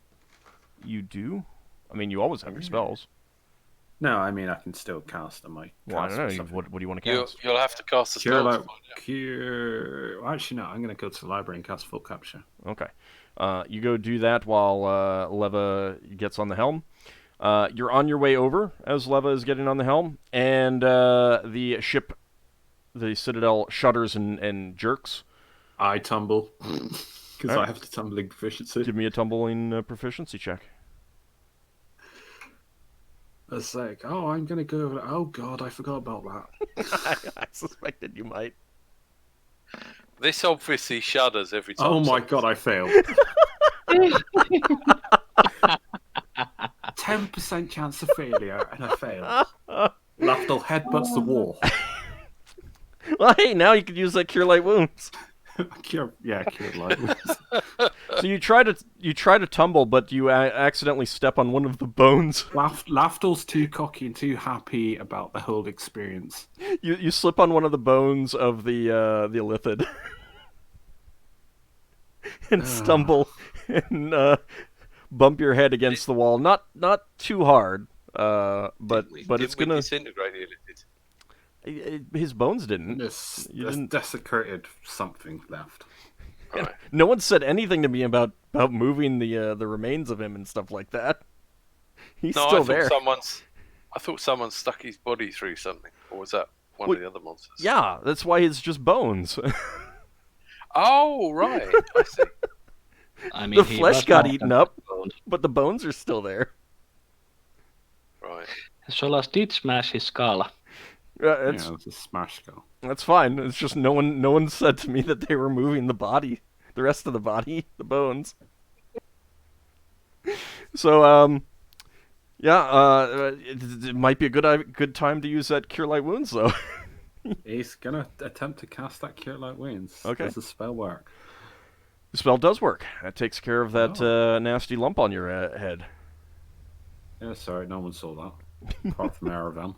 You do? I mean, you always have your spells. No, I mean I can still cast them. Well, I don't know. What do you want to cast? You'll have to cast the Cure, spell. cure. Actually, no. I'm going to go to the library and cast Full Capture. Okay. You go do that while Leva gets on the helm. You're on your way over as Leva is getting on the helm, and the ship, the Citadel, shudders and jerks. I tumble because Alright. I have the tumbling proficiency. Give me a tumbling proficiency check. It's like, oh, I'm gonna go over. Oh God, I forgot about that. I suspected you might. This obviously shudders every time. Oh my God, I failed. 10% chance of failure, and I failed. Lafdul headbutts the wall. Well, hey, now you could use that Cure Light Wounds. Cure light. So you try to tumble, but you accidentally step on one of the bones. Lafdul's too cocky and too happy about the whole experience. You slip on one of the bones of the Illithid. And stumble and bump your head against the wall. Not too hard, but it's gonna disintegrate the Illithid. His bones didn't. There's didn't- desecrated something left. Right. No one said anything to me about moving the remains of him and stuff like that. He's still there. I thought someone stuck his body through something, or was that one of the other monsters? Yeah, that's why it's just bones. Oh right, I see. I mean, The he flesh was got knocked eaten out up. of the bones. But the bones are still there. Right. Solas did smash his skull. It's It's a smash skull. That's fine. It's just no one said to me that they were moving the body, the rest of the body, the bones. So it might be a good time to use that Cure Light Wounds though. He's gonna attempt to cast that Cure Light Wounds. Okay. Does the spell work? The spell does work. It takes care of that nasty lump on your head. Yeah, sorry, no one saw that. Apart from Aravan.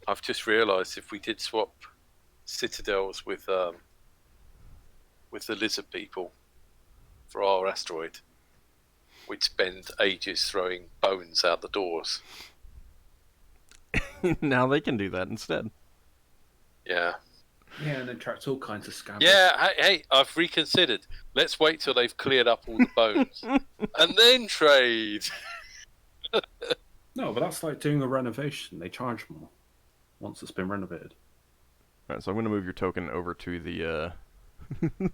I've just realised if we did swap citadels with the lizard people for our asteroid, we'd spend ages throwing bones out the doors. Now they can do that instead. Yeah. Yeah, and attracts all kinds of scabbers. Yeah, hey, I've reconsidered. Let's wait till they've cleared up all the bones and then trade. No, but that's like doing a renovation. They charge more once it's been renovated. All right, so I'm going to move your token over to the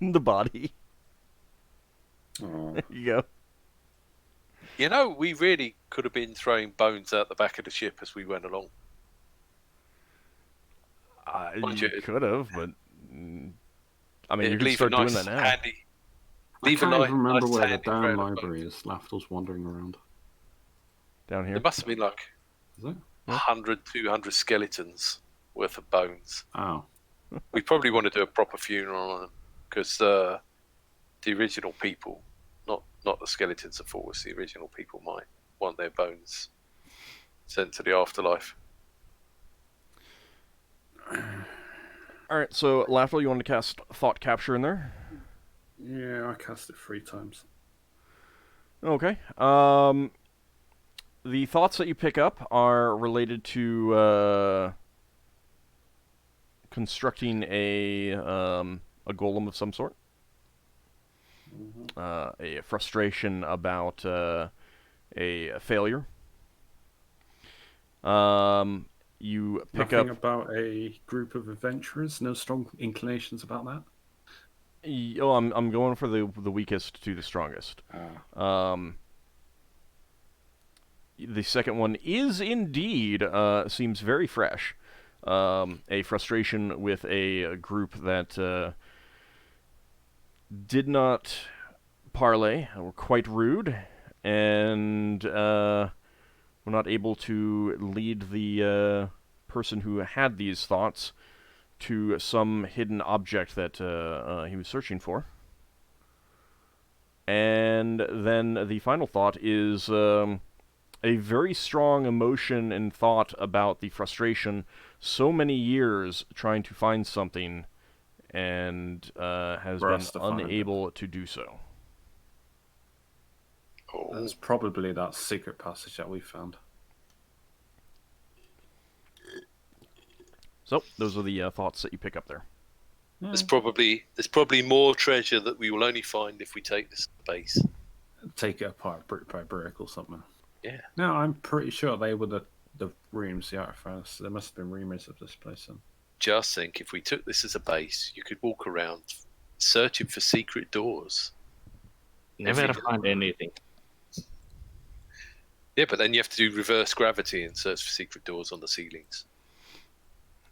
the body. Oh. There you go. You know, we really could have been throwing bones out the back of the ship as we went along. You could have, but I mean, you It'd can leave start a nice, doing that now. handy. I can't even remember nice where the handy down trail of library bones. is. Lafdul's wandering around. Down here. There must have been like Is it? 100, 200 skeletons worth of bones. Oh. We probably want to do a proper funeral on them because the original people, not the skeletons of Force, the original people might want their bones sent to the afterlife. Alright, so Lafdul, you want to cast Thought Capture in there? Yeah, I cast it 3 times. Okay. The thoughts that you pick up are related to constructing a golem of some sort. A frustration about a failure. You pick Nothing up. about a group of adventurers? No strong inclinations about that? Oh, I'm going for the weakest to the strongest. The second one is indeed seems very fresh. A frustration with a group that did not parley, were quite rude, and were not able to lead the person who had these thoughts to some hidden object that he was searching for. And then the final thought is a very strong emotion and thought about the frustration. So many years trying to find something and has For been us to find unable to do so. Oh, That's probably that secret passage that we found. So, those are the thoughts that you pick up there. there's probably more treasure that we will only find if we take this space. Take it apart brick by brick or something. No, I'm pretty sure they were the rooms, the artifacts. There must have been rumors of this place. Then. Just think, if we took this as a base, you could walk around searching for secret doors. Never Every- find anything. Yeah, but then you have to do reverse gravity and search for secret doors on the ceilings.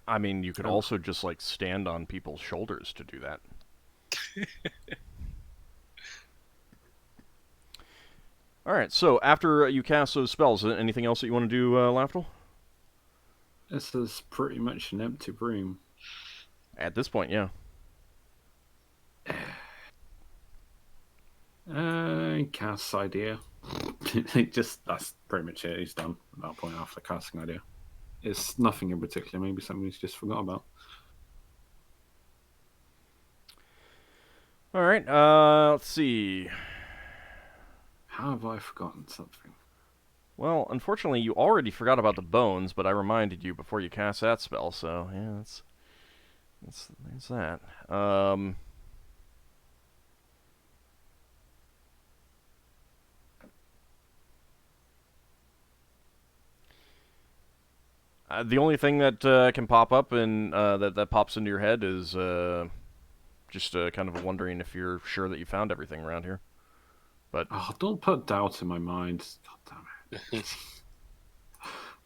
I mean, you could also just like stand on people's shoulders to do that. All right. So after you cast those spells, anything else that you want to do, Lafdul? This is pretty much an empty room. At this point, yeah. Cast idea. That's pretty much it. He's done at that point after casting idea. It's nothing in particular. Maybe something he's just forgot about. All right. Let's see. How have I forgotten something? Well, unfortunately, you already forgot about the bones, but I reminded you before you cast that spell. So yeah, there's that. The only thing that can pop up and that pops into your head is just kind of wondering if you're sure that you found everything around here. But don't put doubt in my mind. God damn it.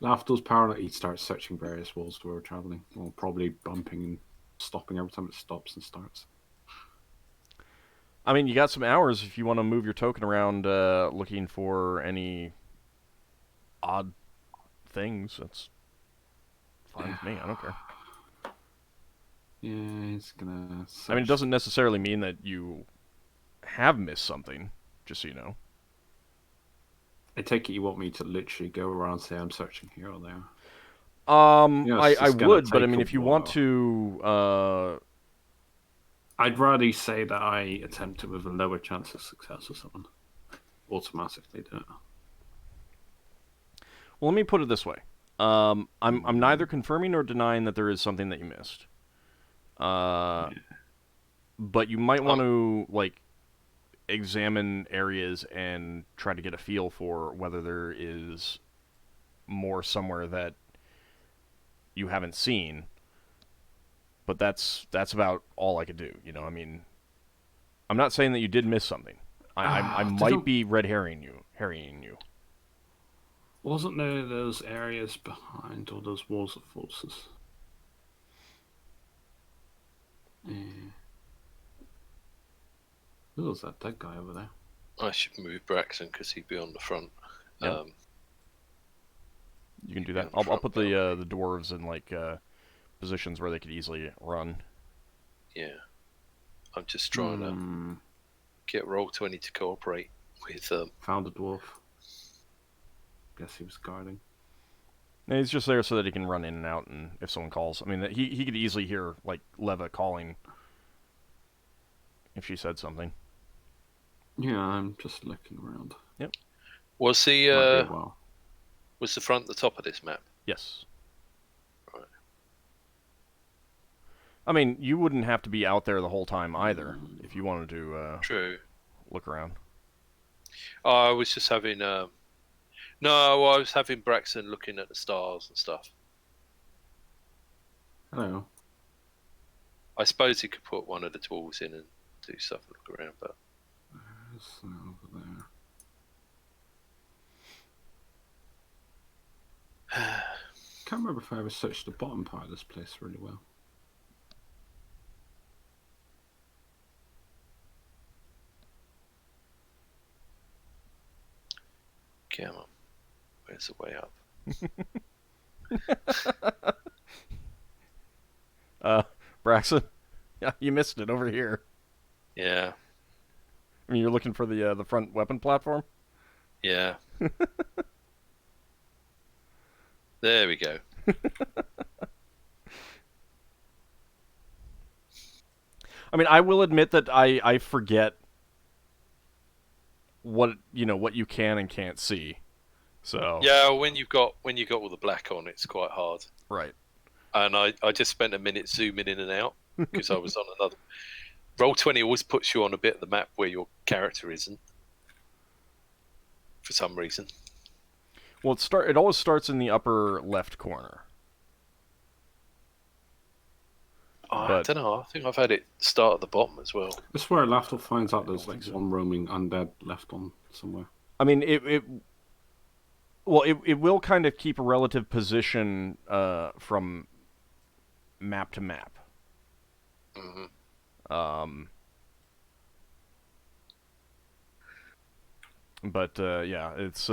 Lafdul's power, he starts searching various walls where we're traveling. Well, probably bumping and stopping every time it stops and starts. I mean, you got some hours if you want to move your token around looking for any odd things. That's fine with me. I don't care. Yeah, he's gonna search. I mean, it doesn't necessarily mean that you have missed something, just so you know. I take it you want me to literally go around and say I'm searching here or there. I just gonna would, but I take mean, a if you want while. to, I'd rather say that I attempt it with a lower chance of success or something. Automatically do it. well, let me put it this way. I'm neither confirming nor denying that there is something that you missed. But you might want to like examine areas and try to get a feel for whether there is more somewhere that you haven't seen. But that's about all I could do. You know, I mean, I'm not saying that you did miss something. I might be red herring you. Wasn't there those areas behind all those walls of forces? Yeah. Who was that dead guy over there? I should move Braxon because he'd be on the front. Yeah. You can do that. I'll put the dwarves in like positions where they could easily run. Yeah. I'm just trying to get Roll20 to cooperate with Found a dwarf. Guess he was guarding. And he's just there so that he can run in and out, and if someone calls, I mean, he could easily hear like Leva calling if she said something. Yeah, I'm just looking around. Yep. Was Might be a while. was the front the top of this map? Yes. Right. I mean, you wouldn't have to be out there the whole time either if you wanted to True. look around. Oh, I was just having no, I was having Braxon looking at the stars and stuff. Hello. I suppose he could put one of the tools in and do stuff and look around, but There's over there. Can't remember if I ever searched the bottom part of this place really well. come on. Where's the way up? Braxon, yeah, you missed it over here. Yeah. I mean, you're looking for the front weapon platform. Yeah. There we go. I mean, I will admit that I forget what you can and can't see. So Yeah, when you've got all the black on, it's quite hard. right. And I just spent a minute zooming in and out because I was on another. Roll20 always puts you on a bit of the map where your character isn't, for some reason. Well, it always starts in the upper left corner. Oh, I But- don't know. I think I've had it start at the bottom as well. This is where Lafdul finds out there's think like so. one roaming undead left on somewhere. I mean, it will kind of keep a relative position from map to map. Hmm. But yeah, it's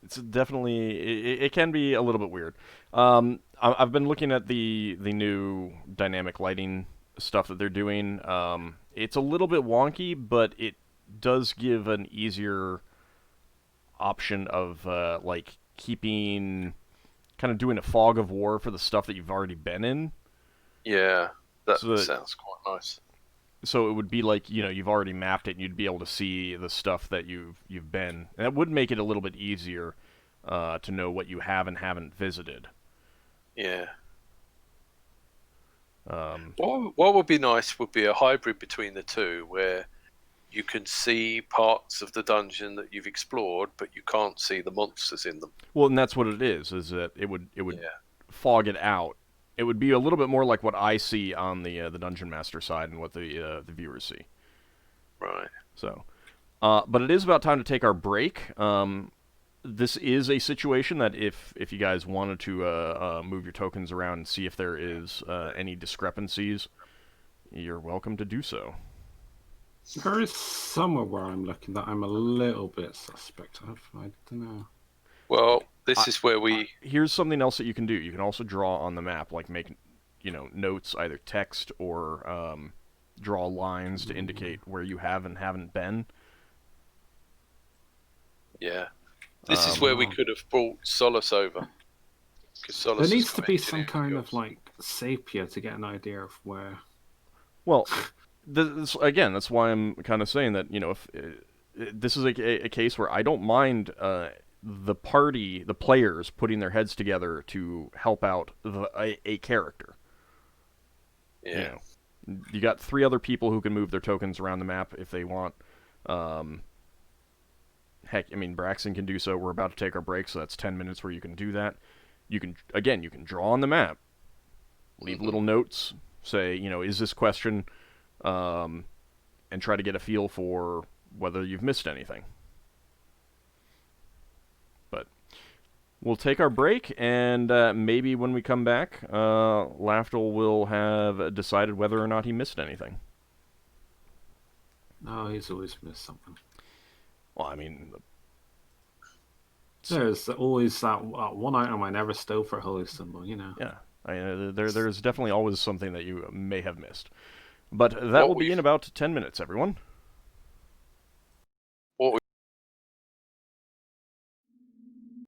it's definitely it can be a little bit weird. I've been looking at the new dynamic lighting stuff that they're doing. It's a little bit wonky, but it does give an easier option of like keeping kind of doing a fog of war for the stuff that you've already been in. Yeah, that So sounds quite nice. So it would be like, you've already mapped it, and you'd be able to see the stuff that you've been. And that would make it a little bit easier to know what you have and haven't visited. Yeah. Um, What would be nice would be a hybrid between the two, where you can see parts of the dungeon that you've explored, but you can't see the monsters in them. well, and that's what it is that it would Yeah. fog it out. It would be a little bit more like what I see on the Dungeon Master side and what the viewers see. Right. So, but it is about time to take our break. This is a situation that if you guys wanted to move your tokens around and see if there is any discrepancies, you're welcome to do so. There is somewhere where I'm looking that I'm a little bit suspect of. I don't know. Well, this is where we. Here's something else that you can do. You can also draw on the map, like make notes, either text or draw lines to indicate where you have and haven't been. Yeah. This is where we could have brought Solas over. 'Cause Solas There has needs to got be some engineering kind of skills. like sapia to get an idea of where. Well, again, that's why I'm kind of saying that, if this is a case where I don't mind the players putting their heads together to help out a character. Yeah. You got 3 other people who can move their tokens around the map if they want. Heck, I mean, Braxon can do so. We're about to take our break, so that's 10 minutes where you can do that. You can draw on the map, leave little notes, say, is this question, and try to get a feel for whether you've missed anything. But we'll take our break, and maybe when we come back, Lafdul will have decided whether or not he missed anything. No, he's always missed something. Well, I mean, There's always that one item I never stole for a holy symbol, yeah. There's definitely always something that you may have missed. But that will be in about 10 minutes, everyone.